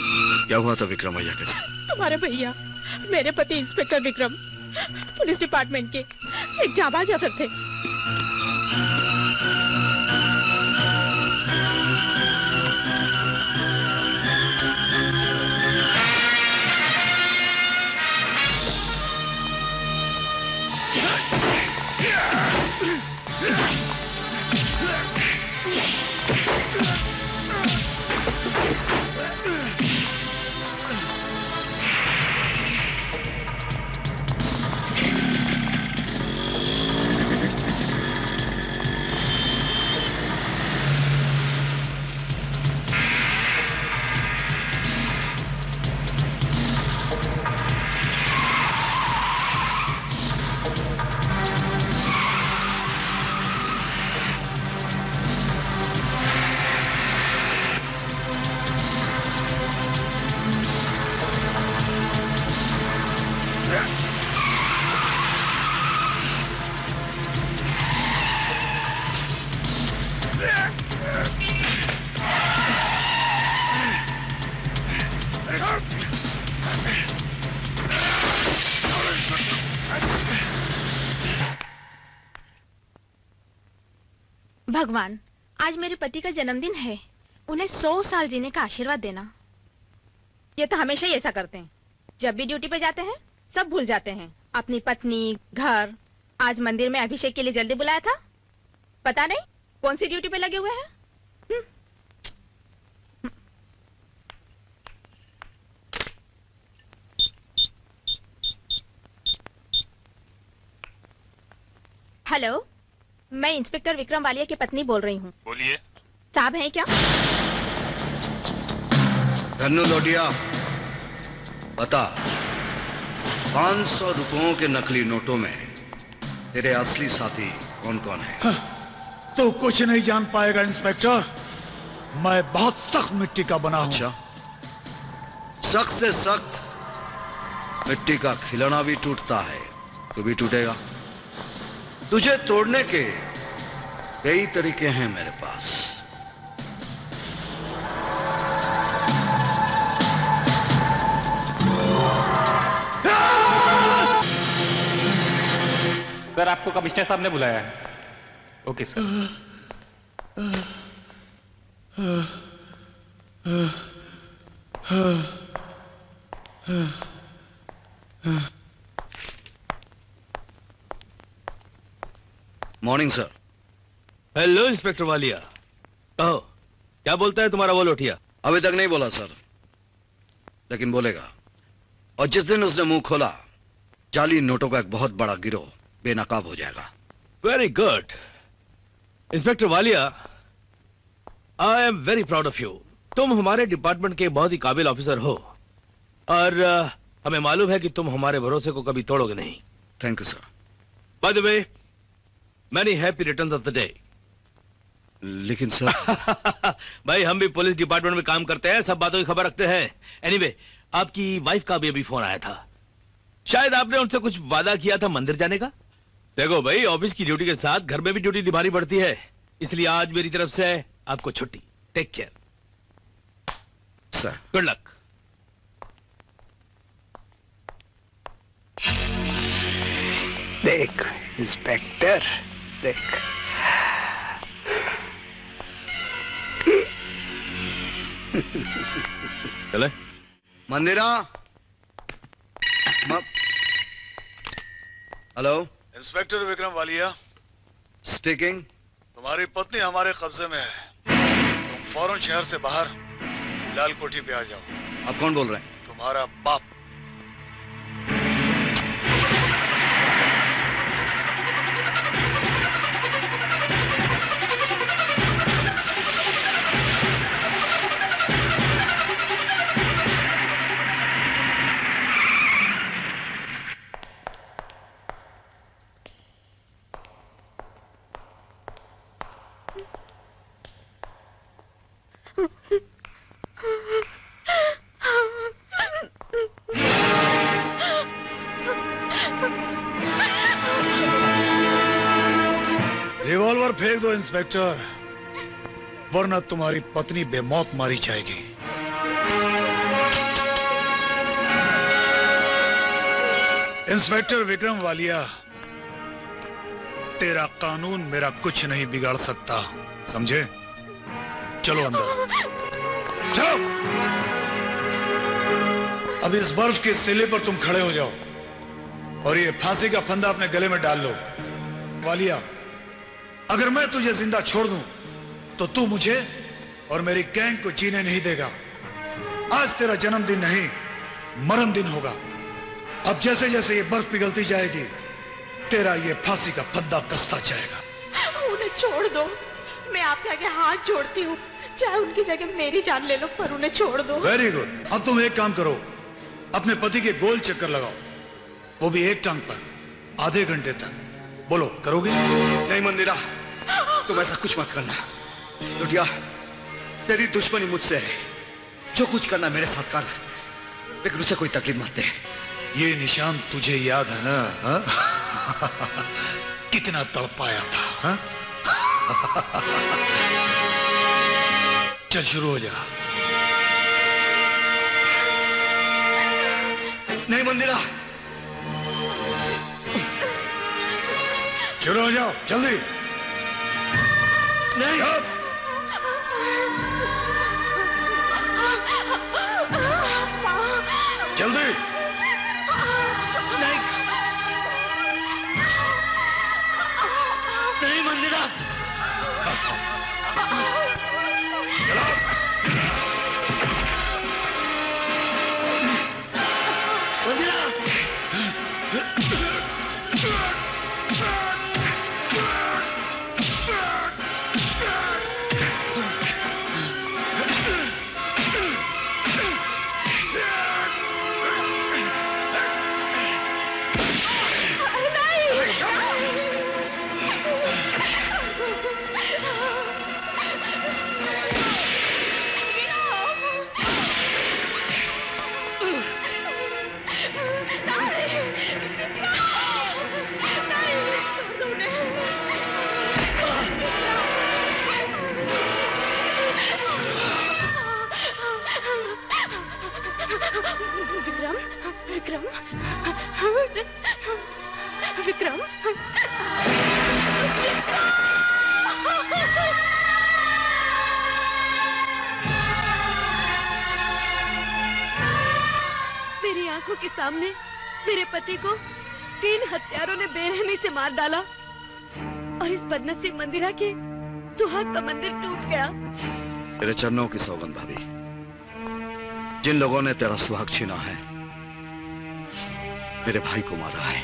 क्या हुआ था विक्रम भैया के साथ? तुम्हारे भैया, मेरे पति इंस्पेक्टर विक्रम पुलिस डिपार्टमेंट के एक जाबाज अफसर थे। भगवान, आज मेरे पति का जन्मदिन है, उन्हें 100 साल जीने का आशीर्वाद देना। ये तो हमेशा ही ऐसा करते हैं, जब भी ड्यूटी पे जाते हैं सब भूल जाते हैं, अपनी पत्नी, घर। आज मंदिर में अभिषेक के लिए जल्दी बुलाया था, पता नहीं कौन सी ड्यूटी पे लगे हुए हैं। हेलो, मैं इंस्पेक्टर विक्रम वालिया की पत्नी बोल रही हूँ। बोलिए। साहब हैं क्या? कन्नू लोटिया, बता 500 रुपयों के नकली नोटों में तेरे असली साथी कौन कौन है? तो कुछ नहीं जान पाएगा इंस्पेक्टर। मैं बहुत सख्त मिट्टी का बना हूं। अच्छा, सख्त से सख्त मिट्टी का खिलौना भी टूटता है, तू भी टूटेगा। तुझे तोड़ने के कई तरीके हैं मेरे पास। सर, आपको कमिश्नर साहब ने बुलाया है। Okay sir. Morning sir. Hello inspector Walia, कहो क्या बोलता है तुम्हारा वो लोटिया? अभी तक नहीं बोला सर, लेकिन बोलेगा। और जिस दिन उसने मुंह खोला, जाली नोटों का एक बहुत बड़ा गिरोह बेनकाब हो जाएगा। Very good inspector Walia, I am very proud of you. तुम हमारे डिपार्टमेंट के बहुत ही काबिल ऑफिसर हो और हमें मालूम है कि तुम हमारे भरोसे को कभी तोड़ोगे नहीं। Thank you sir. By the way, many happy returns of the day. लेकिन सर भाई, हम भी पुलिस डिपार्टमेंट में काम करते हैं, सब बातों की खबर रखते हैं। एनीवे, आपकी वाइफ का भी अभी फोन आया था। शायद आपने उनसे कुछ वादा किया था मंदिर जाने का। देखो भाई, ऑफिस की ड्यूटी के साथ घर में भी ड्यूटी निभानी पड़ती है, इसलिए आज मेरी तरफ से आपको छुट्टी। Take care sir. Good luck. देख इंस्पेक्टर, देख। चले Mandira. Hello, inspector Vikram Walia speaking. तुम्हारी पत्नी हमारे कब्जे में है। तुम फौरन शहर से बाहर लाल कोठी पे आ जाओ। आप कौन बोल रहे हैं? तुम्हारा बाप। रिवॉल्वर फेंक दो इंस्पेक्टर, वरना तुम्हारी पत्नी बेमौत मारी जाएगी। इंस्पेक्टर विक्रम वालिया, तेरा कानून मेरा कुछ नहीं बिगाड़ सकता, समझे? चलो अंदर। चलो। अब इस बर्फ के सिले पर तुम खड़े हो जाओ और ये फांसी का फंदा अपने गले में डाल लो। वालिया, अगर मैं तुझे जिंदा छोड़ दूं तो तू मुझे और मेरी गैंग को जीने नहीं देगा। आज तेरा जन्मदिन नहीं, मरण दिन होगा। अब जैसे जैसे ये बर्फ पिघलती जाएगी, तेरा ये फांसी का फंदा कसता जाएगा। उन्हें छोड़ दो, मैं आपके आगे हाथ जोड़ती हूँ। चाहे उनकी जगह मेरी जान ले लो, पर उन्हें छोड़ दो। Very good. अब तुम एक काम करो, अपने पति के गोल चक्कर लगाओ, वो भी एक टांग पर, आधे घंटे तक। बोलो, करोगे? नहीं मंदिरा, तुम ऐसा कुछ मत करना। लुटिया, तेरी दुश्मनी मुझसे है। जो कुछ करना मेरे साथ कर, लेकिन उसे कोई तकलीफ मत दे। ये निशान तुझे याद है ना? हा? कितना तड़पाया था, हा? चल शुरू हो जा। नहीं मंदिरा, शुरू हो जाओ जल्दी। नहीं। जल्दी। नहीं। नहीं मंदिरा। मंदिरा। सामने मेरे पति को 3 हत्यारों ने बेरहमी से मार डाला और इस बदनसीब मंदिरा के सुहाग का मंदिर टूट गया। तेरे चरणों की सौगंध भाभी, जिन लोगों ने तेरा सुहाग छीना है, मेरे भाई को मारा है,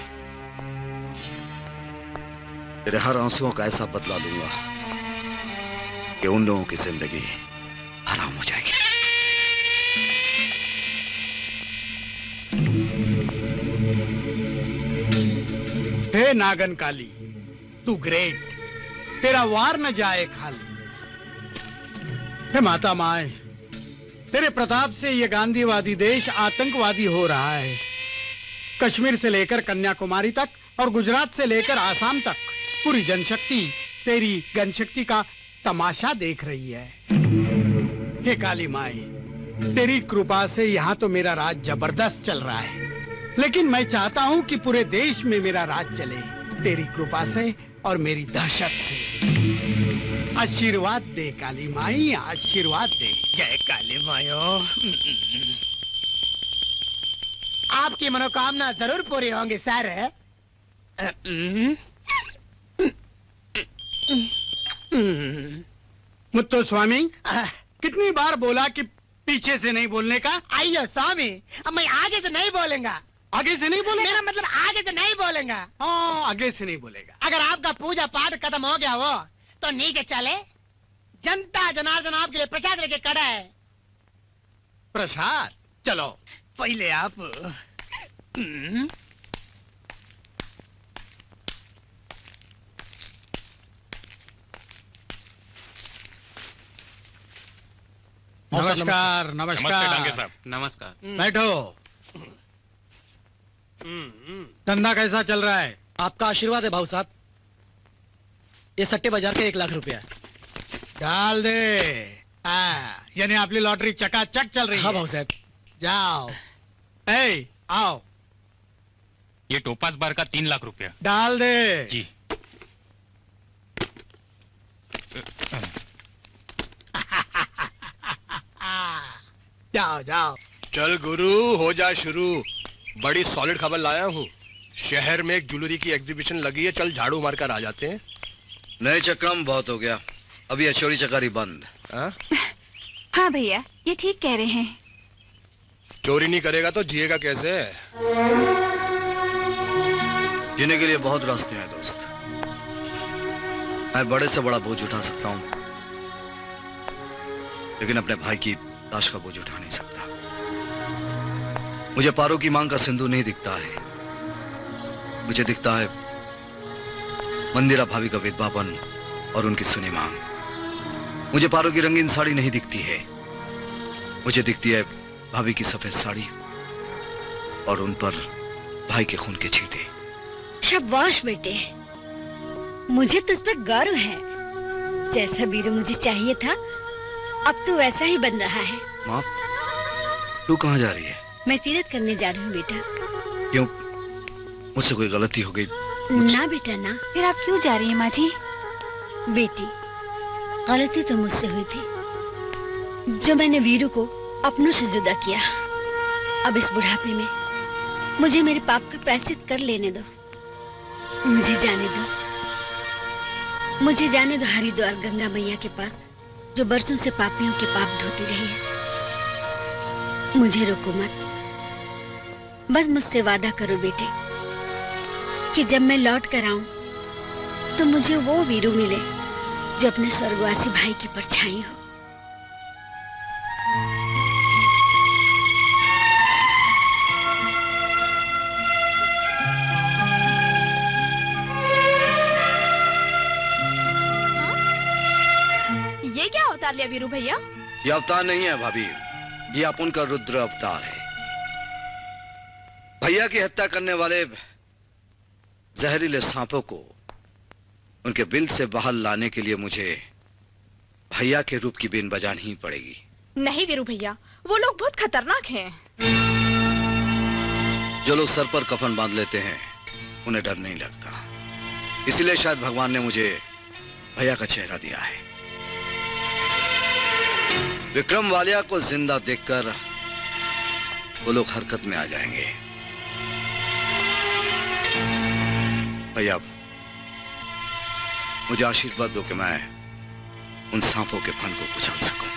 तेरे हर आंसुओं का ऐसा बदला लूंगा कि उन लोगों की जिंदगी हराम हो जाएगी। हे नागन काली, तू ग्रेट, तेरा वार न जाए खाली। हे माता माए, तेरे प्रताप से ये गांधीवादी देश आतंकवादी हो रहा है। कश्मीर से लेकर कन्याकुमारी तक और गुजरात से लेकर आसाम तक पूरी जनशक्ति तेरी गनशक्ति का तमाशा देख रही है। हे काली माई, तेरी कृपा से यहाँ तो मेरा राज जबरदस्त चल रहा है, लेकिन मैं चाहता हूँ कि पूरे देश में मेरा राज चले, तेरी कृपा से और मेरी दहशत से। आशीर्वाद दे काली माई, आशीर्वाद दे। जय काली मायो। आपकी मनोकामना जरूर पूरी होंगी सर। मुत्तो स्वामी, कितनी बार बोला कि पीछे से नहीं बोलने का? आइयो स्वामी, अब मैं आगे से नहीं बोलेगा। आगे से नहीं बोलेगा? मेरा मतलब आगे से नहीं बोलेगा। हाँ, आगे से नहीं बोलेगा। अगर आपका पूजा पाठ खत्म हो गया हो तो नीचे चले, जनता जनार्दन आपके लिए प्रसाद लेके खड़ा है। प्रसाद? चलो पहले आप। नमस्कार। नमस्कार डांगे साहब। नमस्कार। बैठो। धंधा कैसा चल रहा है? आपका आशीर्वाद है भाऊ साहब। ये सट्टे बाजार के 1 लाख रुपया डाल दे। यानी आपकी लॉटरी चकाचक चल रही है। हाँ भाऊ साहब। जाओ। ए, आओ। ये टोपाज बार का 3 लाख रुपया डाल दे। जी। जाओ जाओ। चल गुरु, हो जा शुरू। बड़ी सॉलिड खबर लाया हूँ। शहर में एक ज्वेलरी की एग्जीबिशन लगी है, चल झाड़ू मारकर आ जाते हैं। नए चक्रम बहुत हो गया, अभी ये चोरी चकारी बंद। हाँ भैया, ये ठीक कह रहे हैं। चोरी नहीं करेगा तो जिएगा कैसे? जीने के लिए बहुत रास्ते हैं दोस्त। मैं बड़े से बड़ा बोझ उठा सकता हूँ, लेकिन अपने भाई की लाश का बोझ उठा नहीं सकता। मुझे पारो की मांग का सिंदूर नहीं दिखता है, मुझे दिखता है मंदिरा भाभी का विधवापन और उनकी सुनी मांग। मुझे पारो की रंगीन साड़ी नहीं दिखती है, मुझे दिखती है भाभी की सफेद साड़ी और उन पर भाई के खून के छींटे। शाबाश बेटे, मुझे तुझ पर गर्व है। जैसा वीरू मुझे चाहिए था, अब तू वैसा ही बन रहा है। माँ, तू कहाँ जा रही है? मैं तीरथ करने जा रही हूँ बेटा। क्यों, मुझसे कोई गलती हो गई? ना बेटा ना। फिर आप क्यों जा रही हैं माँ जी? बेटी, गलती तो मुझसे हुई थी, जो मैंने वीरू को अपनों से जुदा किया। अब इस बुढ़ापे में मुझे मेरे पाप का प्रायश्चित कर लेने दो। मुझे जाने दो, मुझे जाने दो हरिद्वार गंगा मैया के पास, जो बरसों से पापियों के पाप धोती रही है। मुझे रोको मत। बस मुझसे वादा करो बेटे कि जब मैं लौट कर आऊं तो मुझे वो वीरू मिले जो अपने स्वर्गवासी भाई की परछाई हो। ये क्या अवतार लिया वीरू भैया? ये अवतार नहीं है भाभी, ये अपन का रुद्र अवतार है। भैया की हत्या करने वाले जहरीले सांपों को उनके बिल से बाहर लाने के लिए मुझे भैया के रूप की बीन बजानी ही पड़ेगी। नहीं वीरू भैया, वो लोग बहुत खतरनाक हैं। जो लोग सर पर कफन बांध लेते हैं उन्हें डर नहीं लगता, इसलिए शायद भगवान ने मुझे भैया का चेहरा दिया है। विक्रम वालिया को जिंदा देखकर वो लोग हरकत में आ जाएंगे। भैया मुझे आशीर्वाद दो कि मैं उन सांपों के फन को कुचल सकूं।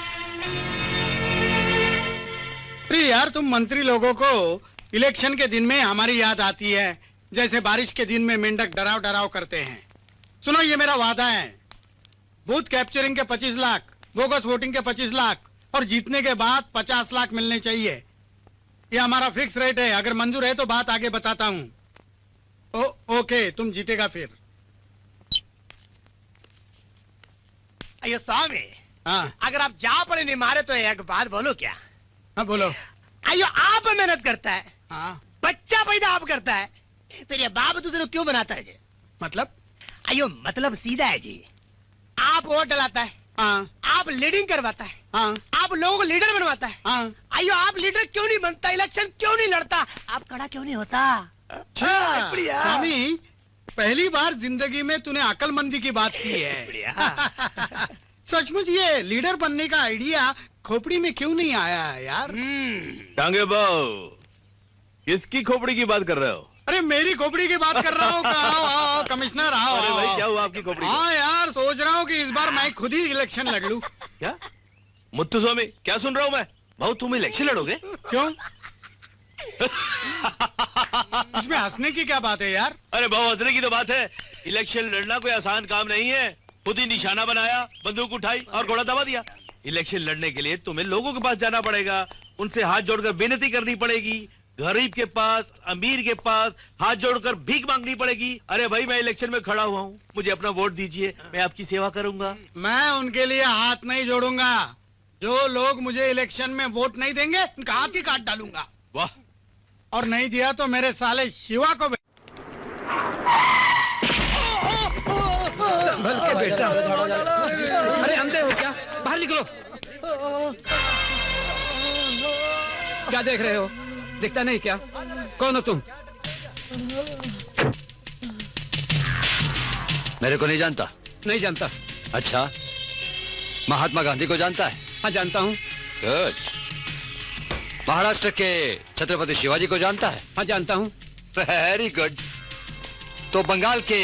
अरे यार, तुम मंत्री लोगों को इलेक्शन के दिन में हमारी याद आती है, जैसे बारिश के दिन में मेंढक डराव डराव करते हैं। सुनो, ये मेरा वादा है, बूथ कैप्चरिंग के 25 लाख, बोगस वोटिंग के 25 लाख और जीतने के बाद 50 लाख मिलने चाहिए। ये हमारा फिक्स रेट है। अगर मंजूर है तो बात आगे बताता हूँ। ओके, तुम जीतेगा फिर। अयो स्वामी, हाँ, अगर आप जा पड़े नहीं मारे तो एक बात बोलो क्या? हाँ बोलो। अयो आप मेहनत करता है, हाँ, बच्चा पैदा आप करता है, फिर ये बाप दूसरे क्यों बनाता है जी? मतलब? अयो मतलब सीधा है जी, आप वोट डलाता है, हाँ, आप लीडिंग करवाता है, हाँ, आप लोगों को लीडर बनवाता है। हाँ। अयो आप लीडर क्यों नहीं बनता, इलेक्शन क्यों नहीं लड़ता, आप खड़ा क्यों नहीं होता? स्वामी, पहली बार जिंदगी में तूने अकलमंदी की बात की है। सचमुच ये लीडर बनने का आइडिया खोपड़ी में क्यों नहीं आया है यार? टांगे बाऊ, किसकी खोपड़ी की बात कर रहे हो? अरे मेरी खोपड़ी की बात कर रहा हूँ। आओ कमिश्नर, आओ। अरे भाई, क्या हुआ आपकी खोपड़ी? हाँ यार, सोच रहा हूँ कि इस बार मैं खुद ही इलेक्शन लड़ लूं। क्या मुत्तु स्वामी, क्या सुन रहा हूँ मैं? भाऊ तुम इलेक्शन लड़ोगे? क्यों? इसमें हंसने की क्या बात है यार? अरे भाऊ, हंसने की तो बात है। इलेक्शन लड़ना कोई आसान काम नहीं है। खुद ही निशाना बनाया, बंदूक उठाई और घोड़ा दबा दिया। इलेक्शन लड़ने के लिए तुम्हें लोगों के पास जाना पड़ेगा, उनसे हाथ जोड़कर विनती करनी पड़ेगी, गरीब के पास, अमीर के पास हाथ जोड़कर भीख मांगनी पड़ेगी। अरे भाई, मैं इलेक्शन में खड़ा हुआ हूँ, मुझे अपना वोट दीजिए, मैं आपकी सेवा करूंगा। मैं उनके लिए हाथ नहीं जोड़ूंगा। जो लोग मुझे इलेक्शन में वोट नहीं देंगे उनका हाथ ही काट डालूंगा। वाह। और नहीं दिया तो मेरे साले शिवा को संभल के बेटा। अरे अंधे हो क्या? बाहर निकलो। क्या देख रहे हो? दिखता नहीं क्या? कौन हो तुम? मेरे को नहीं जानता? नहीं जानता। अच्छा, महात्मा गांधी को जानता है? हाँ, जानता हूँ। गुड। महाराष्ट्र के छत्रपति शिवाजी को जानता है? हाँ, जानता हूँ। Very good. तो बंगाल के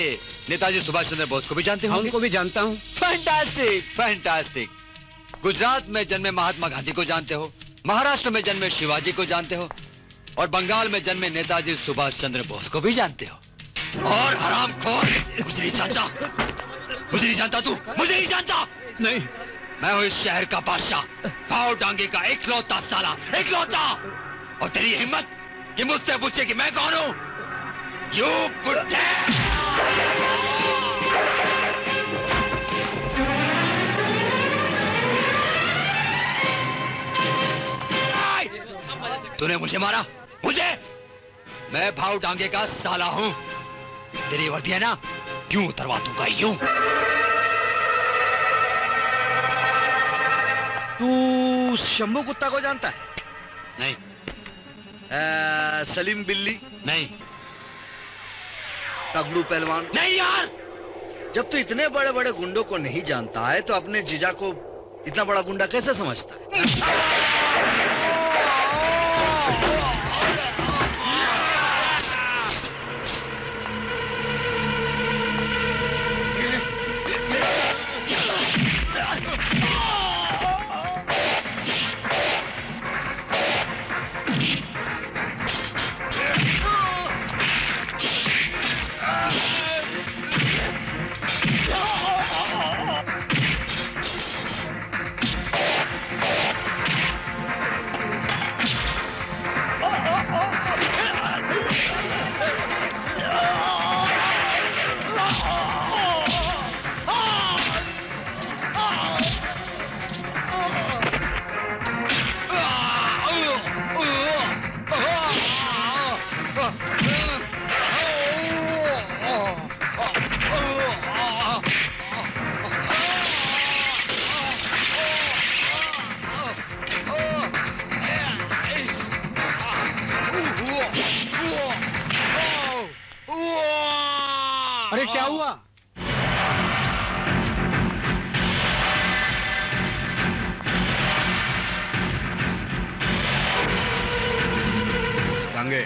नेताजी सुभाष चंद्र बोस को भी जानते होंगे? उनको भी जानता हूँ। Fantastic, fantastic. गुजरात में जन्मे महात्मा गांधी को जानते हो, महाराष्ट्र में जन्मे शिवाजी को जानते हो और बंगाल में जन्मे नेताजी सुभाष चंद्र बोस को भी जानते हो। और हरामखोर, मुझे नहीं जानता? मुझे नहीं जानता तू? मुझे नहीं जानता? नहीं। मैं हूँ इस शहर का बादशाह, भाव डांगे का इकलौता साला, इकलौता। और तेरी हिम्मत कि मुझसे पूछे कि मैं कौन हूँ? यू बुड्ढे! तूने मुझे मारा? मुझे? मैं भाव डांगे का साला हूँ। तेरी वर्दी है ना, यूं उतरवा दूंगा, यूं। तू शंभू कुत्ता को जानता है? नहीं। सलीम बिल्ली? नहीं। तगड़ू पहलवान? नहीं यार। जब तू इतने बड़े बड़े गुंडों को नहीं जानता है तो अपने जीजा को इतना बड़ा गुंडा कैसे समझता है? अरे क्या हुआ? गांगे,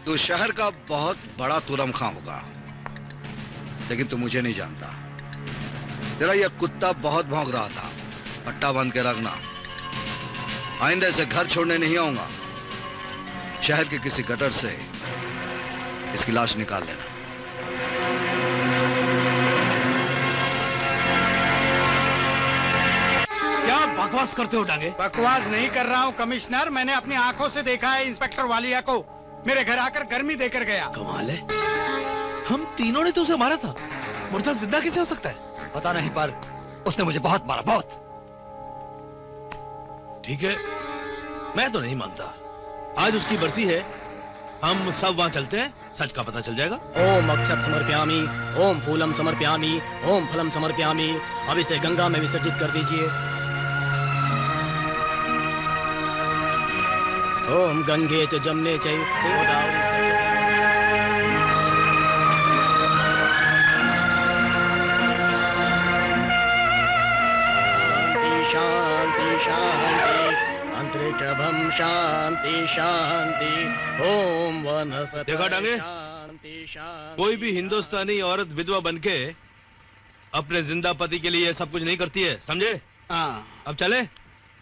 तू शहर का बहुत बड़ा तुरम खां होगा, लेकिन तू मुझे नहीं जानता। तेरा यह कुत्ता बहुत भौंक रहा था, पट्टा बांध के रखना। आइंदे से घर छोड़ने नहीं आऊंगा। शहर के किसी गटर से इसकी लाश निकाल लेना। क्या बकवास करते हो डांगे? बकवास नहीं कर रहा हूँ कमिश्नर, मैंने अपनी आंखों से देखा है इंस्पेक्टर वालिया को। मेरे घर आकर गर्मी देकर गया। कमाल है, हम तीनों ने तो उसे मारा था, मुर्दा जिंदा कैसे हो सकता है? पता नहीं, पर उसने मुझे बहुत मारा, बहुत। ठीक है, मैं तो नहीं मानता। आज उसकी बरसी है, हम सब वहाँ चलते हैं, सच का पता चल जाएगा। ओम अक्षत समर्पयामि, ओम फूलम समर्पयामि, ओम फलम समर्पयामि। अब इसे गंगा में विसर्जित कर दीजिए। ओम गंगे च जमने चैव गोदावरी। शांति शांति, अंतरिक्षभम शांति शांति, ओम वनस्पतये देखा डांगे, शांति शांति। कोई भी हिंदुस्तानी औरत विधवा बनके अपने जिंदा पति के लिए सब कुछ नहीं करती है, समझे? हाँ। अब चले?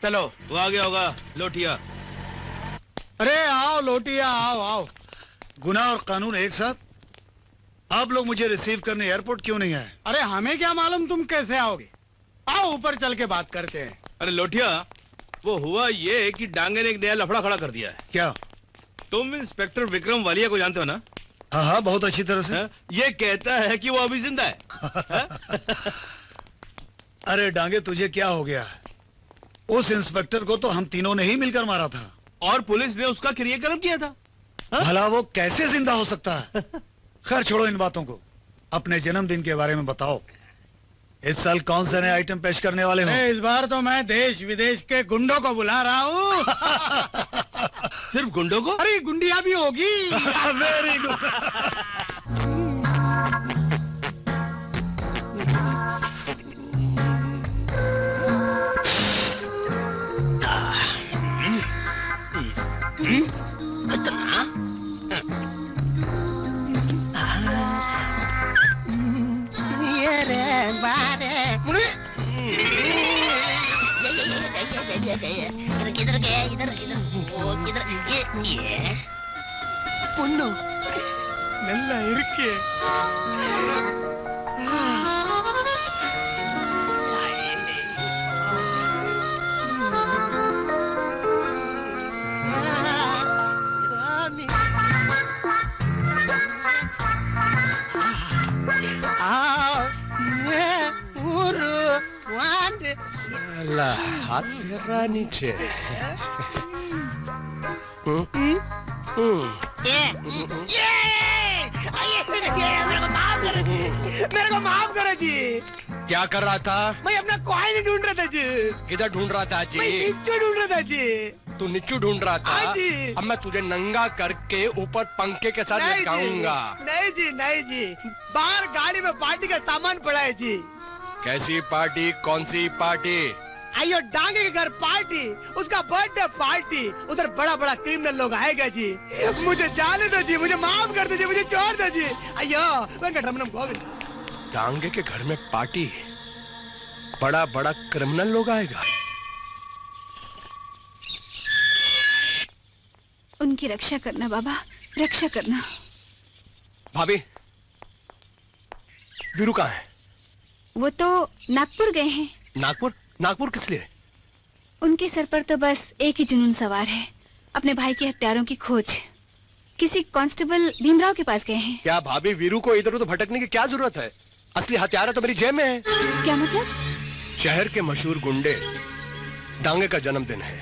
चलो। वो आ गया होगा लोटिया। अरे आओ लोटिया, आओ आओ। गुनाह और कानून एक साथ? आप लोग मुझे रिसीव करने एयरपोर्ट क्यों नहीं आए? अरे हमें क्या मालूम तुम कैसे आओगे। आओ ऊपर चल के बात करते हैं। अरे लोटिया, वो हुआ ये कि डांगे ने एक नया लफड़ा खड़ा कर दिया है। क्या? तुम इंस्पेक्टर विक्रम वालिया को जानते हो ना? हाँ हाँ, बहुत अच्छी तरह से। ये कहता है कि वो अभी जिंदा है। अरे डांगे, तुझे क्या हो गया? उस इंस्पेक्टर को तो हम तीनों ने ही मिलकर मारा था, और पुलिस ने उसका क्रियाक्रम किया था। भला वो कैसे जिंदा हो सकता है? खैर छोड़ो इन बातों को, अपने जन्मदिन के बारे में बताओ। इस साल कौन से नए आइटम पेश करने वाले हो? इस बार तो मैं देश विदेश के गुंडों को बुला रहा हूँ। सिर्फ गुंडों को? अरे गुंडिया भी होगी। Very good. किधर गया? इधर वो किधर? ये पुन्नो नल्ला इरके। हाथ फेरा नीचे। मेरे को माफ करो जी। क्या कर रहा था? मैं अपना कॉइन ढूंढ रहा था जी। किधर ढूंढ रहा था जी? मैं निच्चू ढूंढ रहा था जी। तू निच्चू ढूंढ रहा था? हाँ जी। अब मैं तुझे नंगा करके ऊपर पंखे के साथ लटकाऊंगा। नहीं जी, नहीं जी, बाहर गाड़ी में पार्टी का सामान पड़ा है जी। कैसी पार्टी? कौन सी पार्टी? आइयो डांगे के घर पार्टी, उसका बर्थडे पार्टी। उधर बड़ा बड़ा क्रिमिनल लोग आएगा जी। मुझे जाने दो जी, मुझे माफ कर दीजिए, मुझे छोड़ दो जी। अयो वेंकटरमणम गोविंद। डांगे के घर में पार्टी, बड़ा बड़ा क्रिमिनल लोग आएगा। उनकी रक्षा करना बाबा, रक्षा करना। भाभी, वीरू कहाँ है? वो तो नागपुर गए हैं। नागपुर? नागपुर किस लिए? उनके सर पर तो बस एक ही जुनून सवार है, अपने भाई के हत्यारों की खोज। किसी कांस्टेबल भीमराव के पास गए हैं। क्या भाभी, वीरू को इधर उधर भटकने की क्या जरूरत है? असली हथियार तो मेरी जेब में है। क्या मतलब? शहर के मशहूर गुंडे डांगे का जन्मदिन है।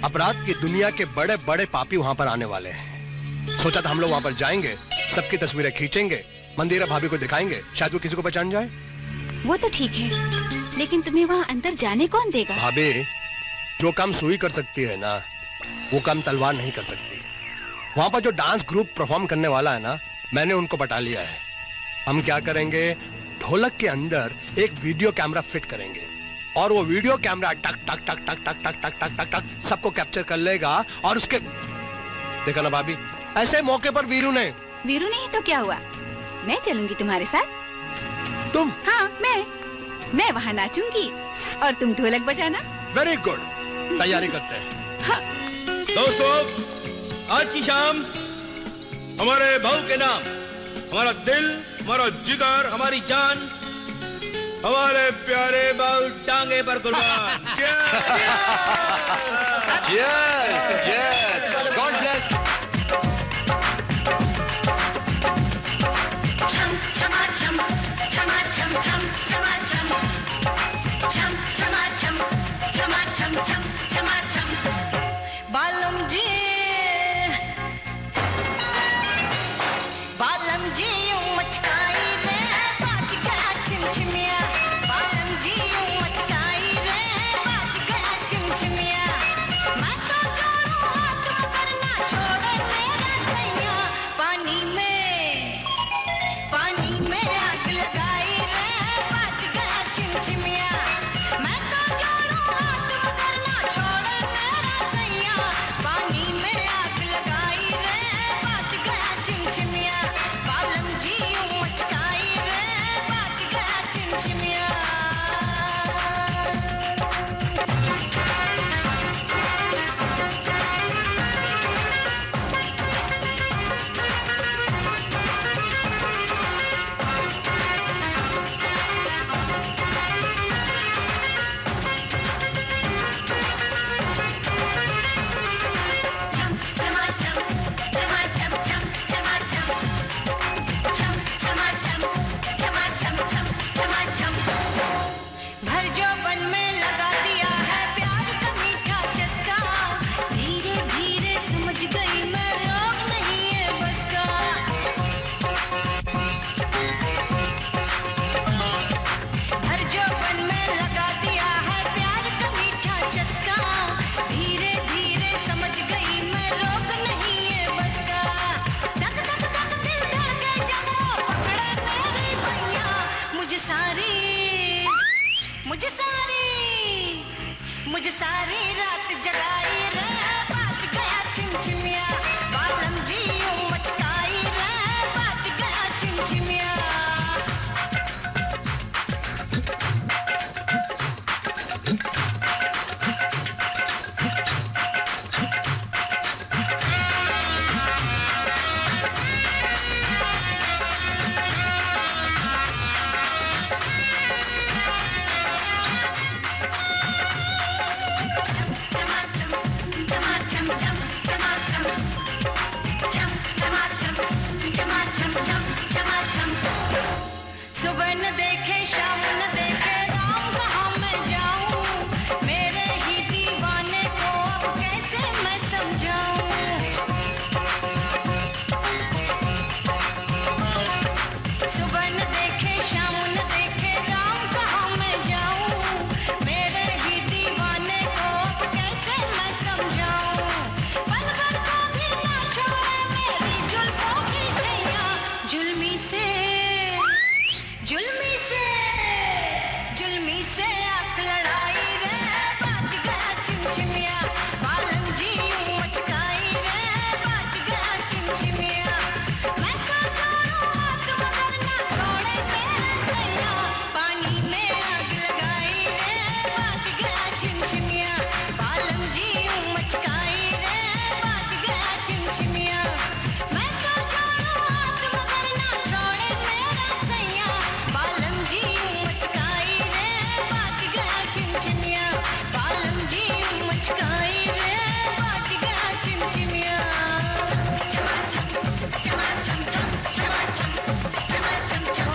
अपराध की दुनिया के बड़े बड़े पापी वहां पर आने वाले हैं। सोचा था हम लोग वहां पर जाएंगे, सबकी तस्वीरें खींचेंगे, मंदिरा भाभी को दिखाएंगे, शायद वो किसी को पहचान जाए। वो तो ठीक है, लेकिन तुम्हें वहाँ अंदर जाने कौन देगा? भाभी, जो काम सुई कर सकती है ना, वो काम तलवार नहीं कर सकती। वहां पर जो डांस ग्रुप परफॉर्म करने वाला है ना, मैंने उनको बता लिया है। हम क्या करेंगे, ढोलक के अंदर एक वीडियो कैमरा फिट करेंगे और वो वीडियो कैमरा टक टक टक टक टक टक टक टक टक टक सबको कैप्चर कर लेगा और उसके, देखा ना भाभी, ऐसे मौके पर वीरू ने। वीरू नहीं तो क्या हुआ, मैं चलूंगी तुम्हारे साथ। तुम? हाँ मैं वहाँ नाचूंगी और तुम ढोलक बजाना। वेरी गुड, तैयारी करते हैं। हाँ। दोस्तों, आज की शाम हमारे बहू के नाम, हमारा दिल, हमारा जिगर, हमारी जान, हमारे प्यारे बहू टांगे पर कुर्बान। God bless. बालम जी यूं मचकाई रे, बाज गया छिमछिमिया। बालम जी यूं मचकाई रे, बाज गया छिमछिमिया। मैं तो जोड़ूं हाथ मगर ना छोड़े मेरा सैया। पानी में आग लगाई रे, बाज गया छिमछिमिया। मैं तो जोड़ूं हाथ मगर ना छोड़े मेरा सैया। पानी में आग लगाई रे, बाज गया छिमछिमिया। बालम जी यूं मचकाई रे, बाज गया छिमछिमिया। भर जोबन में लगा दिया है प्यार का मीठा चस्का। धीरे धीरे समझ गई मैं, रोक नहीं है बस का। भर जोबन में लगा दिया है प्यार का मीठा चस्का। धीरे धीरे समझ गई मैं, रोक नहीं है बस का। धक धक धक दिल धड़के जब वो पकड़े मेरी भैया। मुझे सारी रात जगाई रे, बाज गया छिमछिमिया। बालम जी यूं मचकाई रे, बाज गया छिमछिमिया। सुबह न देखे शाम न देखे राम, कहाँ मैं जाऊं। मेरे ही दीवाने को अब कैसे मैं समझाऊं। सुबह न देखे शाम न देखे राम, कहाँ मैं जाऊं। मेरे ही दीवाने को अब कैसे मैं समझाऊं। पल भर को भी ना छोड़े मेरी जुल्फों की छैया। जुल्मी से आंख लड़ाई रे, बाज गया छिमछिमिया। बालम जी यूं मचकाई रे, बाज गया छिमछिमिया। मैं तो जोड़ूं हाथ मगर ना छोड़े मेरा सैया। पानी में आग लगाई रे, बाज गया छिमछिमिया। बालम जी यूं मचकाई रे, बाज गया छिमछिमिया। मैं तो जोड़ूं हाथ मगर ना छोड़े मेरा सैया। बालम जी यूं मचकाई रे, बाज गया छिमछिमिया। बालम जी यूं मचकाई रे, बाज गया छिमछिमिया। चमा चम चमा चम चम चमा चम चमा चम चम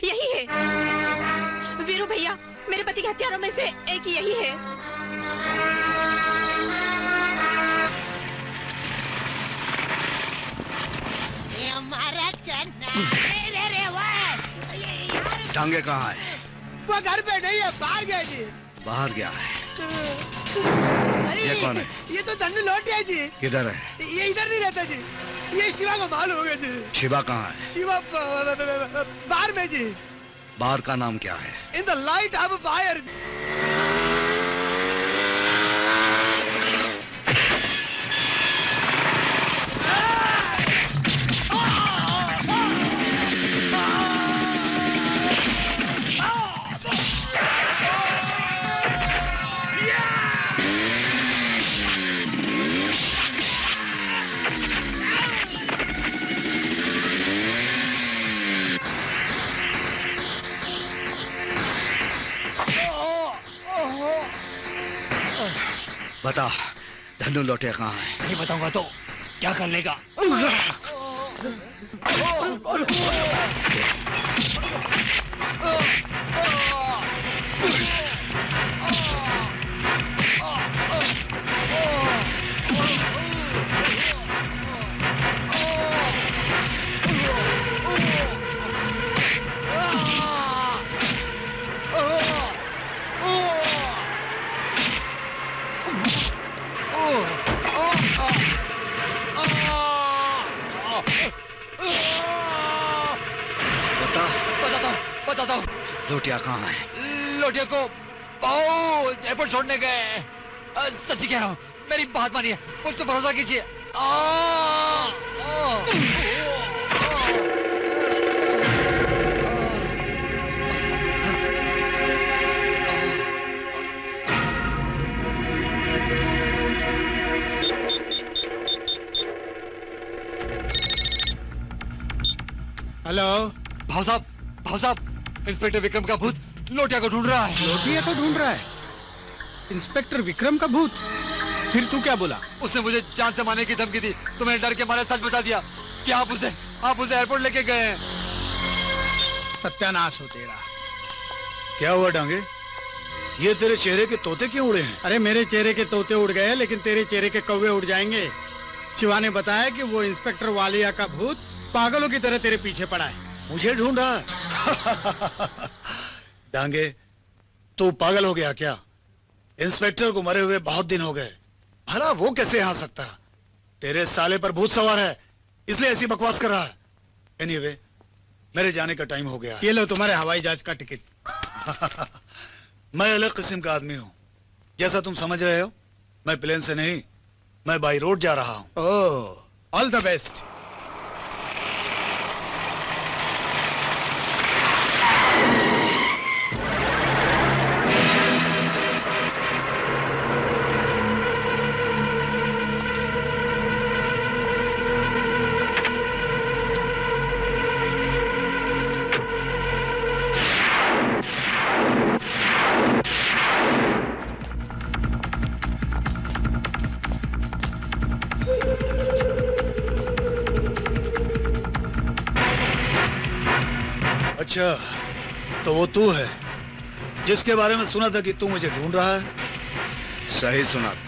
यही है वीरू भैया, मेरे पति के हथियारों में से एक यही है। हमारा टांगे कहाँ है? वो घर पे नहीं है, बाहर गए जी। बाहर गया है। ये कौन है? ये तो धन्नू लौटिया जी। किधर है? ये इधर नहीं रहता जी, ये शिवा को मालूम होगा जी। शिवा कहाँ है? शिवा बाहर में जी। बार का नाम क्या है? In the light of fire. बता, धन्नू लौटिया कहाँ है? नहीं बताऊंगा तो क्या कर लेगा? बताता हूँ। लोटिया कहाँ है? लोटिया को एयरपोर्ट छोड़ने गए। सच्ची कह रहा हूँ, मेरी बात मानिए, कुछ तो भरोसा कीजिए। हेलो भाव साहब, इंस्पेक्टर विक्रम का भूत लोटिया को ढूंढ रहा है। लोटिया को ढूंढ रहा है? इंस्पेक्टर विक्रम का भूत? फिर तू क्या बोला? उसने मुझे जान से मारने की धमकी दी, तो मैंने डर के मारे सच बता दिया कि आप उसे एयरपोर्ट लेके गए हैं। सत्यानाश हो तेरा। क्या हुआ डांगे? ये तेरे चेहरे के तोते क्यों उड़े हैं? अरे मेरे चेहरे के तोते उड़ गए, लेकिन तेरे चेहरे के कौवे उड़ जाएंगे। शिवा ने बताया कि वो इंस्पेक्टर वालिया का भूत पागलों की तरह तेरे पीछे पड़ा है। मुझे ढूंढा? डांगे, तू पागल हो गया क्या? इंस्पेक्टर को मरे हुए बहुत दिन हो गए, भला वो कैसे आ सकता? तेरे साले पर भूत सवार है, इसलिए ऐसी बकवास कर रहा है। एनीवे, मेरे जाने का टाइम हो गया। ये लो तुम्हारे हवाई जहाज का टिकट। मैं अलग किस्म का आदमी हूँ। जैसा तुम समझ रहे हो, मैं प्लेन से नहीं, मैं बाई रोड जा रहा हूँ। ओह, ऑल द बेस्ट। अच्छा, तो वो तू है जिसके बारे में सुना था कि तू मुझे ढूंढ रहा है? सही सुना था।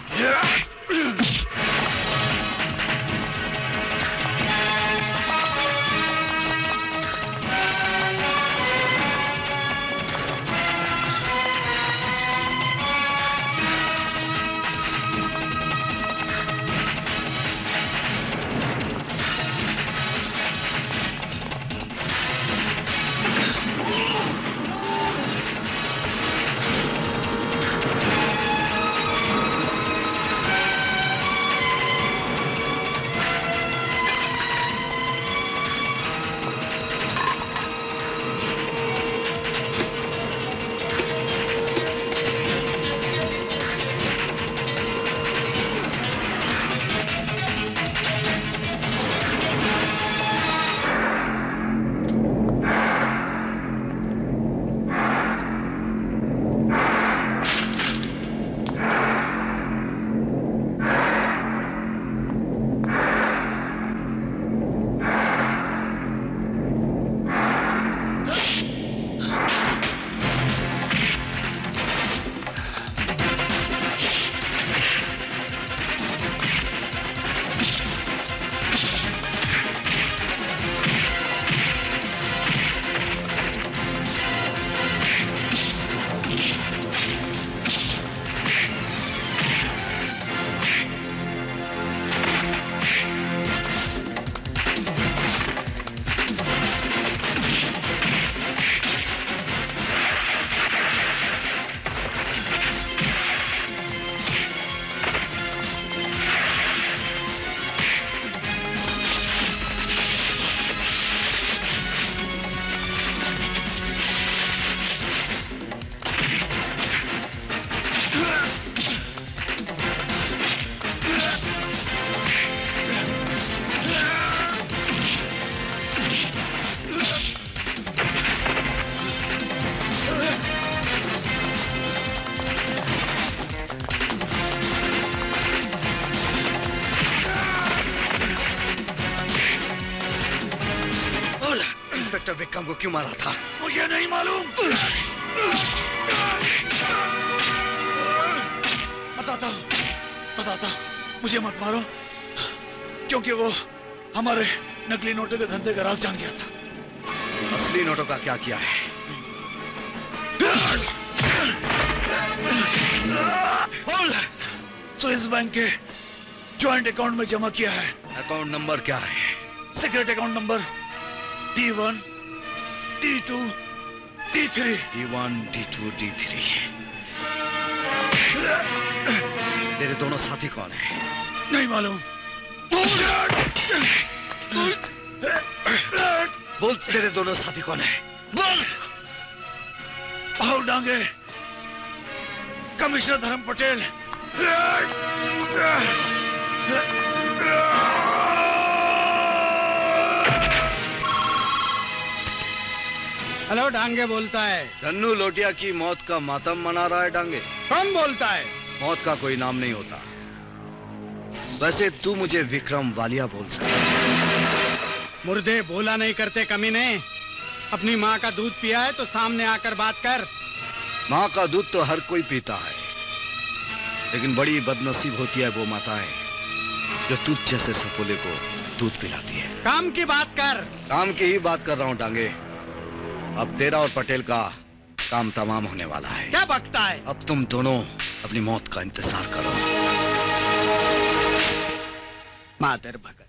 इंस्पेक्टर विक्रम को क्यों मारा था? मुझे नहीं मालूम। बताता हूं, मुझे मत मारो, क्योंकि वो हमारे नकली नोटों के धंधे का राज जान गया था। असली नोटों का क्या किया है? स्विस बैंक के ज्वाइंट अकाउंट में जमा किया है। अकाउंट नंबर क्या है? Secret account number D1, D2, D3। D1, D2, D3। तेरे दोनों साथी कौन है? नहीं मालूम। बोल, तेरे दोनों साथी कौन है? बोल। आओ डांगे, कमिश्नर धर्म पटेल। हेलो, डांगे बोलता है। धन्नू लोटिया की मौत का मातम मना रहा है डांगे। कौन बोलता है? मौत का कोई नाम नहीं होता। वैसे तू मुझे विक्रम वालिया बोल सकता। मुर्दे बोला नहीं करते कमीने। अपनी माँ का दूध पिया है तो सामने आकर बात कर। माँ का दूध तो हर कोई पीता है, लेकिन बड़ी बदनसीब होती है वो माताएं जो तुझ जैसे सपोले को दूध पिलाती है। काम की बात कर। काम की ही बात कर रहा हूँ डांगे। अब तेरा और पटेल का काम तमाम होने वाला है। क्या बकता है? अब तुम दोनों अपनी मौत का इंतजार करो। मादर भगत।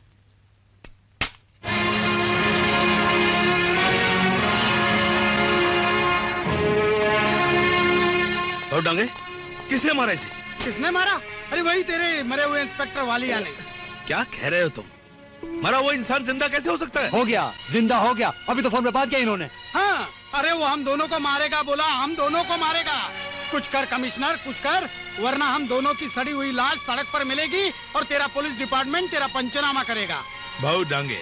और डांगे, किसने मारा इसे? किसने मारा? अरे वही तेरे मरे हुए इंस्पेक्टर वालिया ने। क्या कह रहे हो तुम? मरा वो इंसान जिंदा कैसे हो सकता है? हो गया, जिंदा हो गया। अभी तो फोन पे बात किया इन्होंने। हाँ, अरे वो हम दोनों को मारेगा बोला, हम दोनों को मारेगा। कुछ कर कमिश्नर, कुछ कर, वरना हम दोनों की सड़ी हुई लाश सड़क पर मिलेगी और तेरा पुलिस डिपार्टमेंट तेरा पंचनामा करेगा। भाऊ डांगे,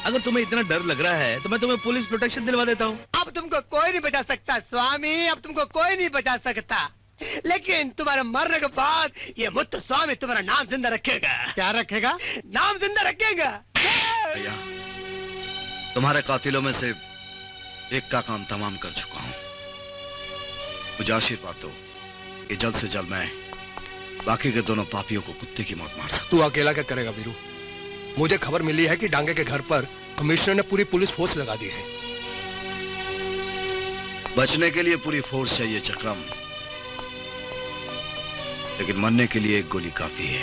अगर तुम्हें इतना डर लग रहा है तो मैं तुम्हें पुलिस प्रोटेक्शन दिलवा देता हूँ। अब तुमको कोई नहीं बचा सकता स्वामी, अब तुमको कोई नहीं बचा सकता। लेकिन तुम्हारे मरने के बाद ये मुत्तु स्वामी तुम्हारा नाम जिंदा रखेगा। क्या रखेगा? नाम जिंदा रखेगा। भैया, तुम्हारे कातिलों में से एक का काम तमाम कर चुका हूँ। मुझे आशीर्वाद दो कि जल्द से जल्द मैं बाकी के दोनों पापियों को कुत्ते की मौत मार सकूं। तू अकेला क्या करेगा वीरू? मुझे खबर मिली है कि डांगे के घर पर कमिश्नर ने पूरी पुलिस फोर्स लगा दी है। बचने के लिए पूरी फोर्स चाहिए चक्रम, लेकिन मरने के लिए एक गोली काफी है।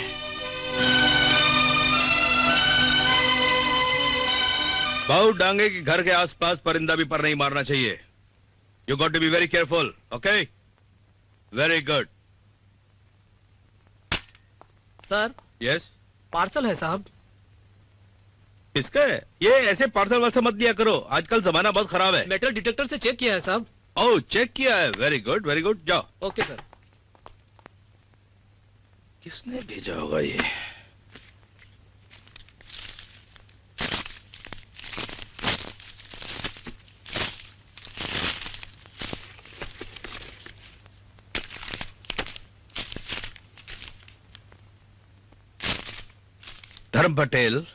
भाऊ डांगे के घर के आसपास परिंदा भी पर नहीं मारना चाहिए। You got to be very careful, okay? Very good. Sir. Yes? Parcel है साहब। किसका है? ये ऐसे पार्सल वैसे मत दिया करो, आजकल जमाना बहुत खराब है। मेटल डिटेक्टर से चेक किया है साहब। ओह, चेक किया है। Very good, very good. जाओ। Okay sir. किसने भेजा होगा ये? धर्म पटेल,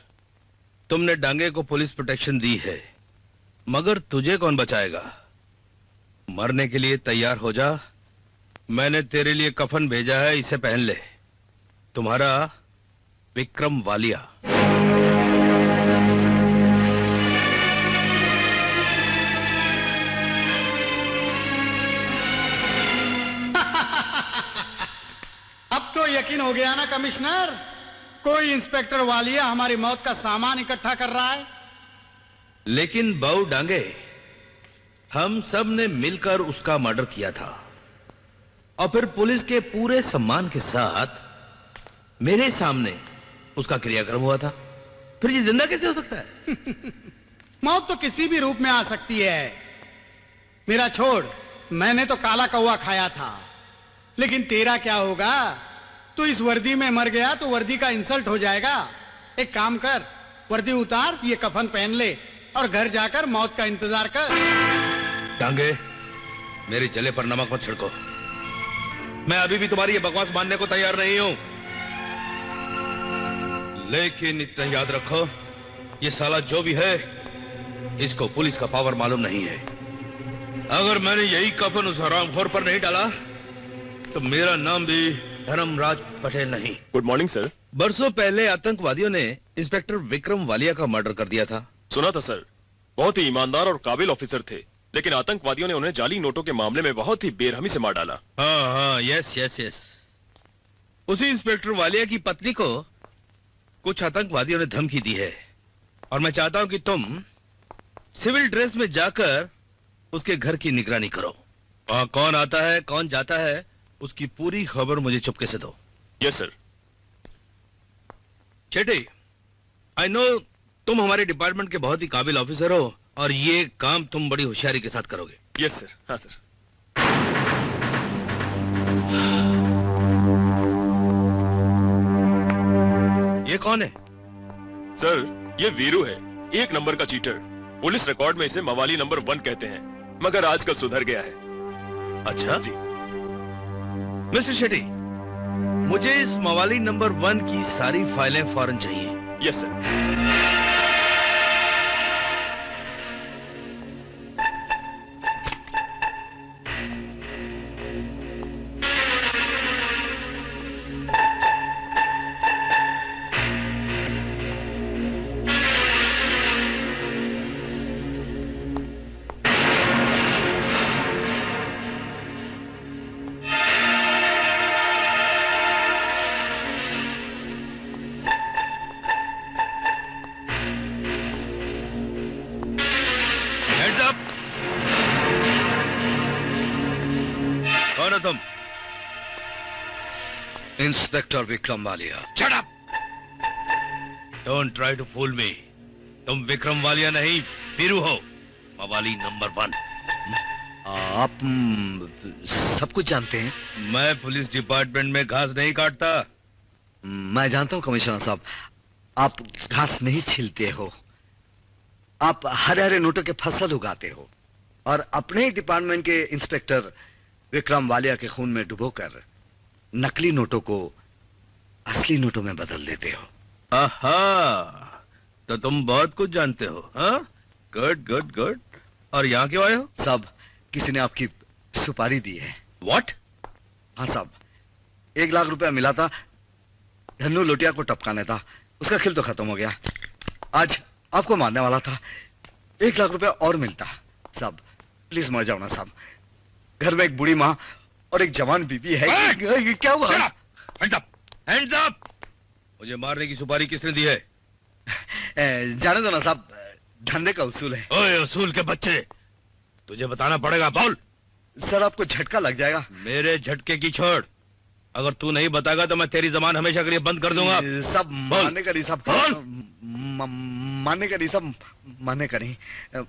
तुमने डांगे को पुलिस प्रोटेक्शन दी है, मगर तुझे कौन बचाएगा? मरने के लिए तैयार हो जा। मैंने तेरे लिए कफन भेजा है, इसे पहन ले। तुम्हारा विक्रम वालिया। अब तो यकीन हो गया ना कमिश्नर, कोई इंस्पेक्टर वालिया हमारी मौत का सामान इकट्ठा कर रहा है। लेकिन बाऊ डांगे, हम सब ने मिलकर उसका मर्डर किया था और फिर पुलिस के पूरे सम्मान के साथ मेरे सामने उसका क्रियाक्रम हुआ था। फिर ये जिंदा कैसे हो सकता है? मौत तो किसी भी रूप में आ सकती है। मेरा छोड़, मैंने तो काला कौवा खाया था, लेकिन तेरा क्या होगा? तू इस वर्दी में मर गया तो वर्दी का इंसल्ट हो जाएगा। एक काम कर, वर्दी उतार, ये कफन पहन ले और घर जाकर मौत का इंतजार कर। डांगे, मेरे जले पर नमक मत छिड़को। मैं अभी भी तुम्हारी ये बकवास मानने को तैयार नहीं हूं, लेकिन इतना याद रखो, ये साला जो भी है इसको पुलिस का पावर मालूम नहीं है। अगर मैंने यही कफन उस हरामखोर पर नहीं डाला तो मेरा नाम भी धर्मराज पटेल नहीं। Good morning sir. बरसों पहले आतंकवादियों ने इंस्पेक्टर विक्रम वालिया का मर्डर कर दिया था। सुना था सर, बहुत ही ईमानदार और काबिल ऑफिसर थे, लेकिन आतंकवादियों ने उन्हें जाली नोटों के मामले में बहुत ही बेरहमी से मार डाला। हाँ, यस यस यस। उसी इंस्पेक्टर वालिया की पत्नी को कुछ आतंकवादियों ने धमकी दी है और मैं चाहता हूं कि तुम सिविल ड्रेस में जाकर उसके घर की निगरानी करो। वहां कौन आता है कौन जाता है उसकी पूरी खबर मुझे चुपके से दो। Yes sir. Cheti, I know तुम हमारे डिपार्टमेंट के बहुत ही काबिल ऑफिसर हो और ये काम तुम बड़ी होशियारी के साथ करोगे। Yes sir. हाँ सर। ये कौन है? सर, ये वीरू है, एक नंबर का चीटर। पुलिस रिकॉर्ड में इसे मवाली नंबर 1 कहते हैं, मगर आजकल सुधर गया है। अच्छा जी। मिस्टर शेट्टी, मुझे इस मवाली नंबर 1 की सारी फाइलें फौरन चाहिए। Yes sir. कौन हो तुम? Inspector Vikram Walia. Shut up! Don't try to fool me. तुम विक्रम वालिया नहीं, वीरू हो, मवाली नंबर 1। आप सब कुछ जानते हैं? मैं पुलिस डिपार्टमेंट में घास नहीं काटता। मैं जानता हूं कमिश्नर साहब, आप घास नहीं छीलते हो, आप हरे हरे नोटों के फसल उगाते हो और अपने ही डिपार्टमेंट के इंस्पेक्टर विक्रम वालिया के खून में डुबोकर नकली नोटों को असली नोटों में बदल देते हो। आहा, तो तुम बहुत कुछ जानते हो। हाँ, गुड गुड गुड। और यहाँ क्यों आए हो? साहब, किसी ने आपकी सुपारी दी है। व्हाट? हाँ साहब, 1 लाख रुपया मिला था, धन्नू लोटिया को टपकाने था, उसका खेल तो खत्म हो गया। आज आपको मारने वाला था, 1 लाख रुपया और मिलता। साहब प्लीज मर जाओ ना साहब, घर में एक बूढ़ी माँ और एक जवान बीबी है। क्या हुआ? Hands up! Hands up! मुझे मारने की सुपारी किसने दी है? जाने दो ना साहब, धंधे का उसूल है। ओए उसूल के बच्चे, तुझे बताना पड़ेगा। बोल। सर आपको झटका लग जाएगा। मेरे झटके की छोड़, अगर तू नहीं बताएगा तो मैं तेरी जबान हमेशा के लिए बंद कर दूंगा। सब मानने का नहीं साहब, मानने का नहीं साहब, मानने का नहीं।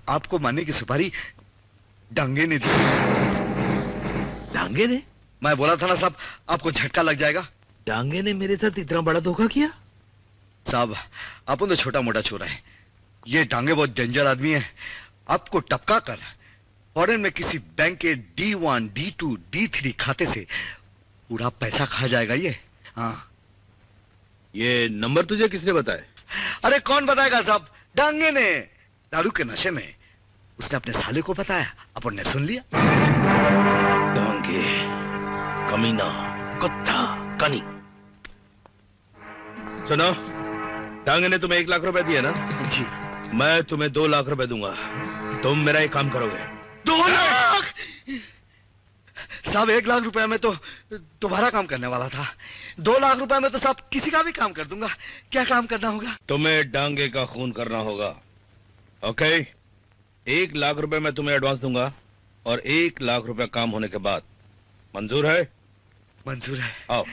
आपको मानने की सुपारी डांगे ने दी। डांगे ने? मैं बोला था ना साहब, आपको झटका लग जाएगा। डांगे ने मेरे साथ इतना बड़ा धोखा किया? साहब अपन तो छोटा मोटा छोरा है, ये डांगे बहुत डेंजर आदमी है। आपको टपका कर फॉरेन में किसी बैंक के D1, D2, D3 खाते से पूरा पैसा खा जाएगा ये। हाँ। ये नंबर तुझे किसने बताया? अरे कौन बताएगा साहब, डांगे ने। दारू के नशे में उसने अपने साले को बताया, अपन ने सुन लिया। डांगे, कमीना, कुत्ता, कनी। सुनो, डांगे ने तुम्हें 1 लाख रुपए दिए ना? जी। मैं तुम्हें 2 लाख रुपए दूंगा, तुम मेरा एक काम करोगे। 2 लाख? साहब 1 लाख रुपए में तो तुम्हारा काम करने वाला था, 2 लाख रुपए में तो साहब किसी का भी काम कर दूंगा। क्या काम करना होगा? तुम्हें डांगे का खून करना होगा। ओके, 1 लाख रुपए मैं तुम्हें एडवांस दूंगा और 1 लाख रुपए काम होने के बाद। मंजूर है? मंजूर है। आओ।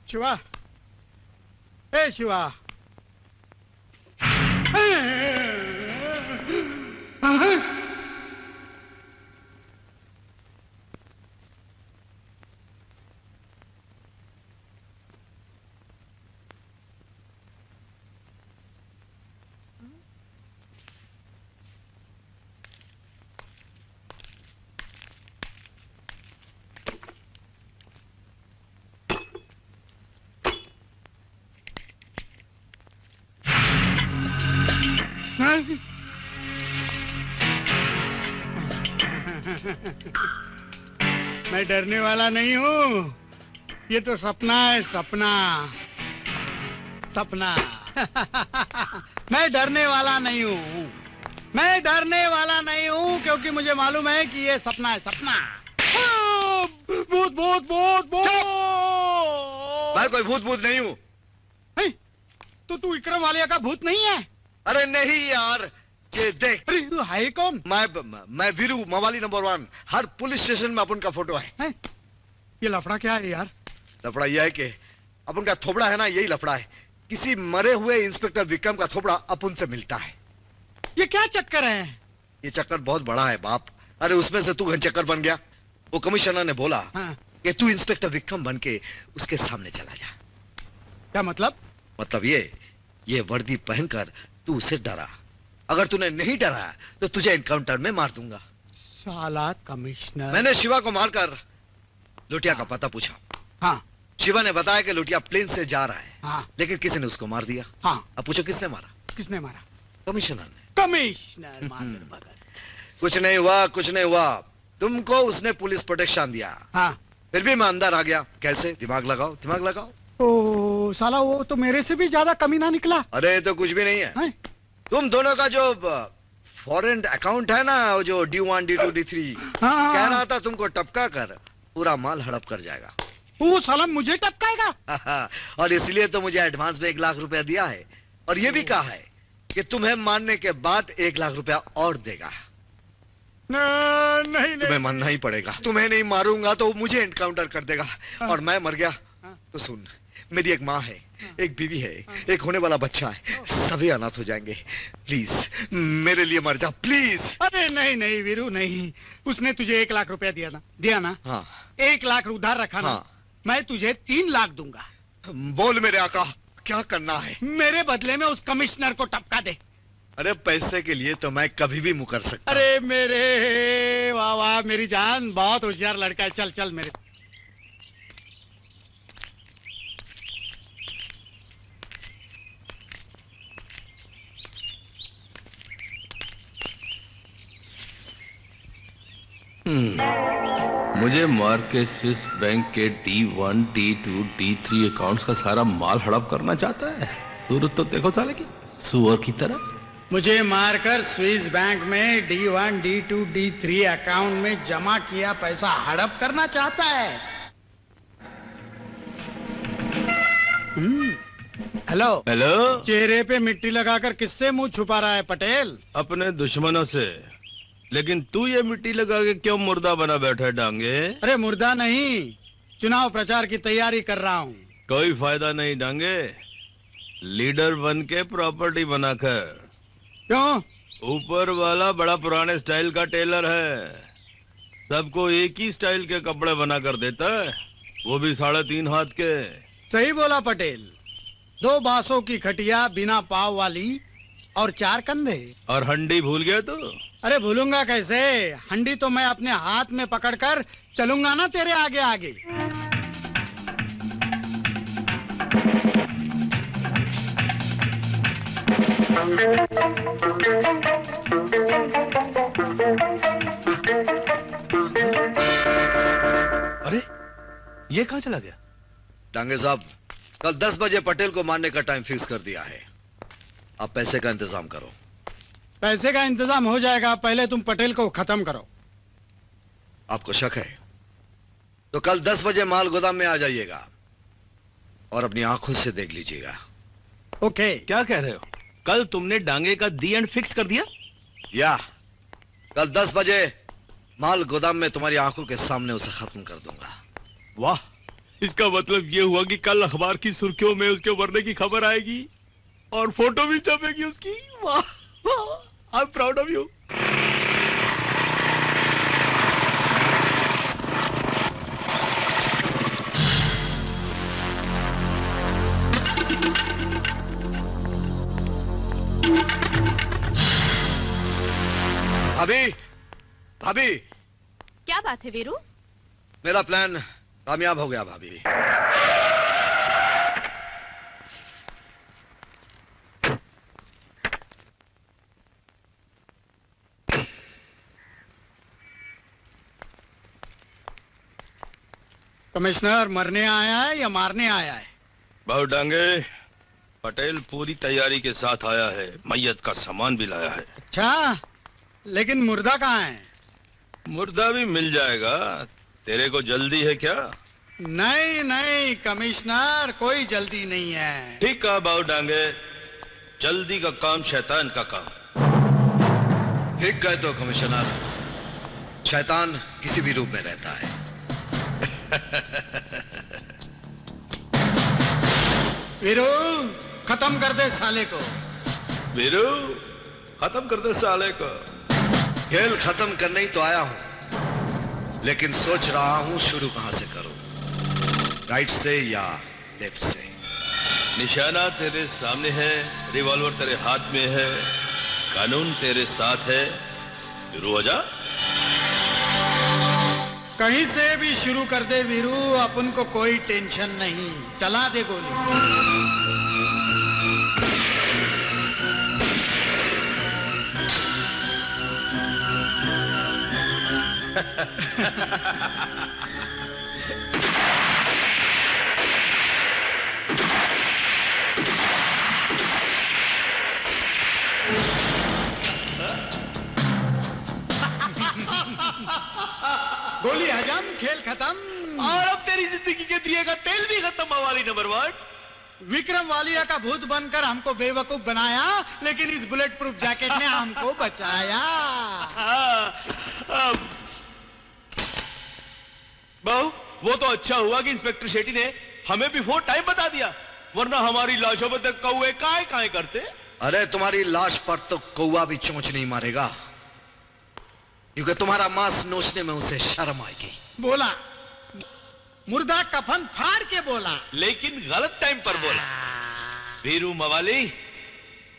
शिवा, ए शिवा, मैं डरने वाला नहीं हूँ। ये तो सपना है, सपना सपना। मैं डरने वाला नहीं हूँ, मैं डरने वाला नहीं हूँ, क्योंकि मुझे मालूम है कि ये सपना है, सपना। भूत भूत भूत भूत। मैं कोई भूत भूत नहीं हूँ। तो तू विक्रम वालिया का भूत नहीं है? अरे नहीं यार, ये देख। अरे तू है कौन? मैं वीरू, मवाली नंबर 1। हर पुलिस स्टेशन में अपन का फोटो है। ये लफड़ा क्या है यार? लफड़ा यह है कि अपन का थोबड़ा है ना, यही लफड़ा है। किसी मरे हुए इंस्पेक्टर विक्रम का थोबड़ा अपन से मिलता है। ये क्या चक्कर है? ये चक्कर बहुत बड़ा है बाप। अरे उसमें से तू घनचक्कर बन गया। वो कमिश्नर ने बोला कि तू इंस्पेक्टर विक्रम बन के उसके सामने चला जा। क्या मतलब? मतलब ये वर्दी पहनकर तू उसे डरा। अगर तूने नहीं डरा तो तुझे एनकाउंटर में मार दूंगा। साला कमिश्नर। मैंने शिवा को मारकर लुटिया का पता पूछा। हाँ। शिवा ने बताया कि लुटिया प्लेन से जा रहा है। हाँ। लेकिन किसी ने उसको मार दिया। हाँ। अब पूछो किसने मारा? किसने मारा? कमिश्नर ने। कमिश्नर कुछ नहीं हुआ, कुछ नहीं हुआ। तुमको उसने पुलिस प्रोटेक्शन दिया। हाँ। फिर भी मैं अंदर आ गया। कैसे? दिमाग लगाओ, दिमाग लगाओ। ओ साला, वो तो मेरे से भी ज्यादा कमीना निकला। अरे तो कुछ भी नहीं है। तुम दोनों का जो फॉरेन अकाउंट है ना, जो D1, D2, D3, कह रहा था तुमको टपका कर पूरा माल हड़प कर जाएगा। वो साला मुझे टपकाएगा? और इसलिए तो मुझे एडवांस में 1 लाख रुपया दिया है, और ये भी कहा है कि तुम्हें मारने के बाद 1 लाख रुपया और देगा। नहीं, तुम्हें मानना ही पड़ेगा। तुम्हें नहीं मारूंगा तो मुझे एनकाउंटर कर देगा, और मैं मर गया तो सुन, मेरी एक माँ है, एक बीवी है, एक होने वाला बच्चा है, सभी अनाथ हो जाएंगे। प्लीज मेरे लिए मर जा, प्लीज। अरे नहीं नहीं वीरू, नहीं। उसने तुझे 1 लाख रुपया दिया ना? हाँ। 1 लाख उधार रखा ना? हाँ। मैं तुझे 3 लाख दूंगा। बोल मेरे आका, क्या करना है? मेरे बदले में उस कमिश्नर को टपका दे। अरे पैसे के लिए तो मैं कभी भी मुकर सकता। अरे मेरे वाह वाह, मेरी जान, बहुत होशियार लड़का है। चल चल मेरे। मुझे मार के स्विस बैंक के D1, D2, D3 अकाउंट्स का सारा माल हड़प करना चाहता है। सूरत तो देखो साले की, सुअर की तरह। मुझे मारकर स्विस बैंक में D1, D2, D3 अकाउंट में जमा किया पैसा हड़प करना चाहता है। Hello hello. चेहरे पे मिट्टी लगाकर किससे मुंह छुपा रहा है पटेल? अपने दुश्मनों से। लेकिन तू ये मिट्टी लगा के क्यों मुर्दा बना बैठा है डांगे? अरे मुर्दा नहीं, चुनाव प्रचार की तैयारी कर रहा हूँ। कोई फायदा नहीं डांगे, लीडर बन के प्रॉपर्टी बनाकर। क्यों? ऊपर वाला बड़ा पुराने स्टाइल का टेलर है, सबको एक ही स्टाइल के कपड़े बना कर देता है, वो भी 3.5 हाथ के। सही बोला पटेल। 2 बांसों की खटिया बिना पाव वाली और 4 कंधे। और हंडी भूल गया तू? अरे भूलूंगा कैसे? हंडी तो मैं अपने हाथ में पकड़कर चलूंगा ना तेरे आगे आगे। अरे ये कहाँ चला गया? डांगे साहब, कल 10 बजे पटेल को मारने का टाइम फिक्स कर दिया है। आप पैसे का इंतजाम करो। पैसे का इंतजाम हो जाएगा, पहले तुम पटेल को खत्म करो। आपको शक है तो कल 10 बजे माल गोदाम में आ जाइएगा और अपनी आंखों से देख लीजिएगा। ओके। क्या कह रहे हो? कल तुमने डांगे का दी एंड फिक्स कर दिया? या कल 10 बजे माल गोदाम में तुम्हारी आंखों के सामने उसे खत्म कर दूंगा। वाह, इसका मतलब ये हुआ कि कल अखबार की सुर्खियों में उसके मरने की खबर आएगी और फोटो भी छपेगी उसकी। वाह, I am proud of you. भाभी, भाभी, क्या बात है वीरू? मेरा प्लान कामयाब हो गया भाभी। कमिश्नर मरने आया है या मारने आया है? बहुत डांगे, पटेल पूरी तैयारी के साथ आया है, मैयत का सामान भी लाया है। अच्छा, लेकिन मुर्दा कहाँ है? मुर्दा भी मिल जाएगा। तेरे को जल्दी है क्या? नहीं नहीं कमिश्नर, कोई जल्दी नहीं है। ठीक कहा बाबू डांगे, जल्दी का काम शैतान का काम। ठीक कहे तो कमिश्नर, शैतान किसी भी रूप में रहता है। वीरू, खत्म कर दे साले को। वीरू, खत्म कर दे साले को। खेल खत्म करने ही तो आया हूं, लेकिन सोच रहा हूं शुरू कहां से करूं, राइट से या लेफ्ट से। निशाना तेरे सामने है, रिवॉल्वर तेरे हाथ में है, कानून तेरे साथ है। शुरू हो जा। कहीं से भी शुरू कर दे वीरू, अपन को कोई टेंशन नहीं। चला दे गोली। गोली हजम, खेल खत्म। और अब तेरी जिंदगी के दिए का तेल भी खत्म। मवाली नंबर 1। विक्रम वालिया का भूत बनकर हमको बेवकूफ बनाया, लेकिन इस बुलेट प्रूफ जैकेट ने हमको बचाया। बहू, वो तो अच्छा हुआ कि इंस्पेक्टर शेट्टी ने हमें बिफोर टाइम बता दिया, वरना हमारी लाशों पर तक कौवे काहे करते। अरे तुम्हारी लाश पर तो कौवा भी चोंच नहीं मारेगा, क्योंकि तुम्हारा मांस नोचने में उसे शर्म आएगी। बोला, मुर्दा कफन फाड़ के बोला, लेकिन गलत टाइम पर बोला। वीरू मवाली,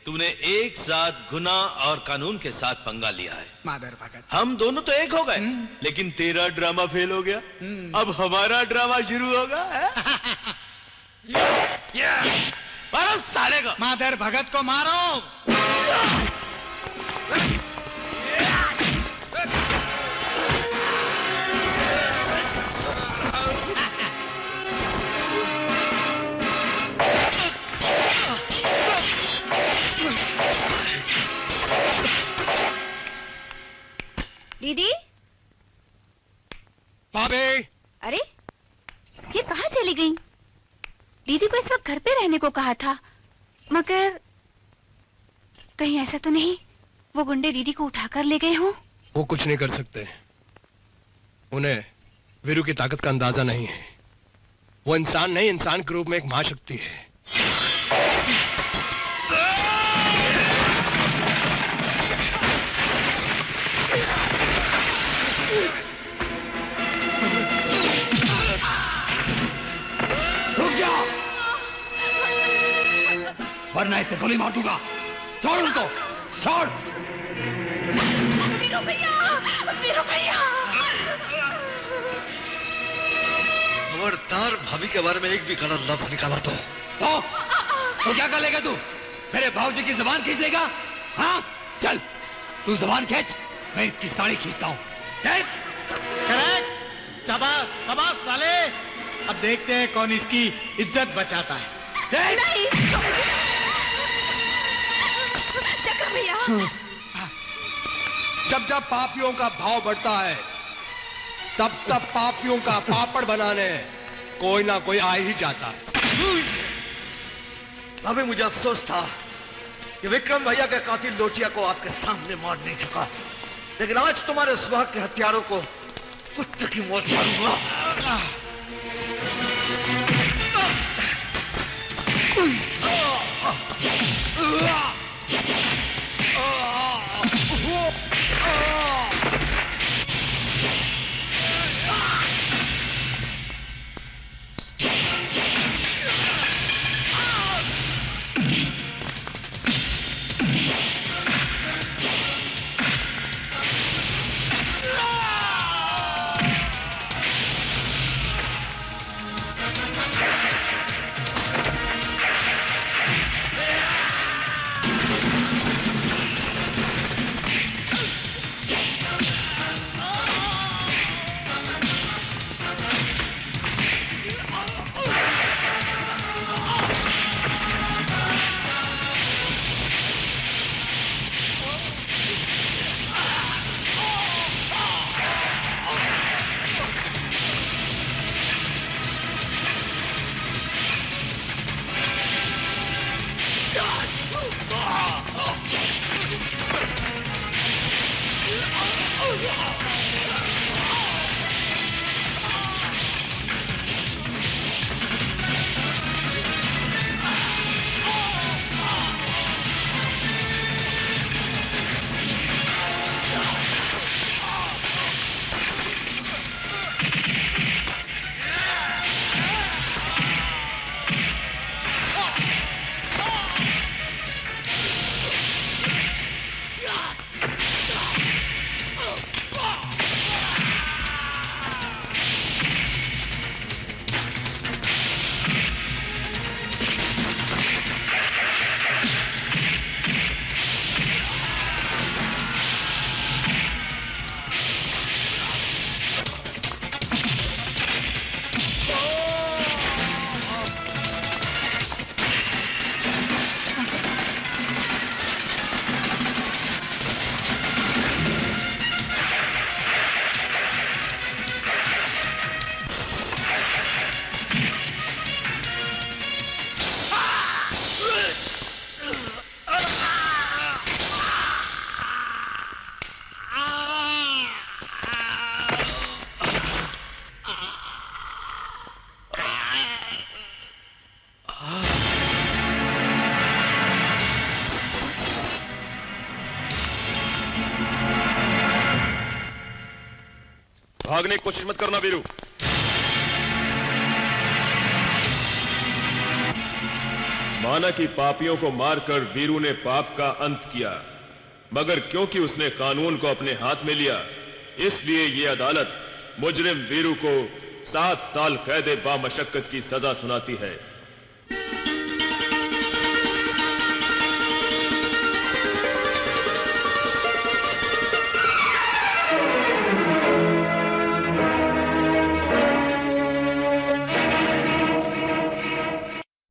तूने एक साथ गुनाह और कानून के साथ पंगा लिया है। मादर भगत, हम दोनों तो एक हो गए, लेकिन तेरा ड्रामा फेल हो गया। अब हमारा ड्रामा शुरू होगा। मारो साले को। मादर भगत को मारो। दीदी, भाभी। अरे ये कहाँ चली गई? दीदी को इस वक्त घर पे रहने को कहा था, मगर कहीं ऐसा तो नहीं वो गुंडे दीदी को उठाकर ले गए हों? वो कुछ नहीं कर सकते, उन्हें वीरू की ताकत का अंदाजा नहीं है। वो इंसान नहीं, इंसान के रूप में एक महाशक्ति है। रुक जाओ, वरना इसे गोली मार दूंगा। छोड़ उनको, छोड़। वीरू भैया, वीरू भैया। खबरदार भाभी के बारे में एक भी गलत लफ्ज निकाला तो क्या कर लेगा तू? मेरे भाऊजी की जुबान खींच लेगा? हाँ, चल तू जुबान खींच, मैं इसकी साड़ी खींचता हूँ। करेक्ट, शाबाश शाबाश साले। अब देखते हैं कौन इसकी इज्जत बचाता है। नहीं चक्र भैया। जब जब पापियों का भाव बढ़ता है, तब तब पापियों का पापड़ बनाने कोई ना कोई आ ही जाता है। अभी मुझे अफसोस था कि विक्रम भैया के कातिल लोटिया को आपके सामने मार नहीं सका, लेकिन आज तुम्हारे सुहाग के हथियारों को कुत्ते की मौत मारूंगा। भागने की कोशिश मत करना वीरू। माना कि पापियों को मारकर वीरू ने पाप का अंत किया, मगर क्योंकि उसने कानून को अपने हाथ में लिया, इसलिए ये अदालत मुजरिम वीरू को 7 साल कैद बामशक्कत की सजा सुनाती है।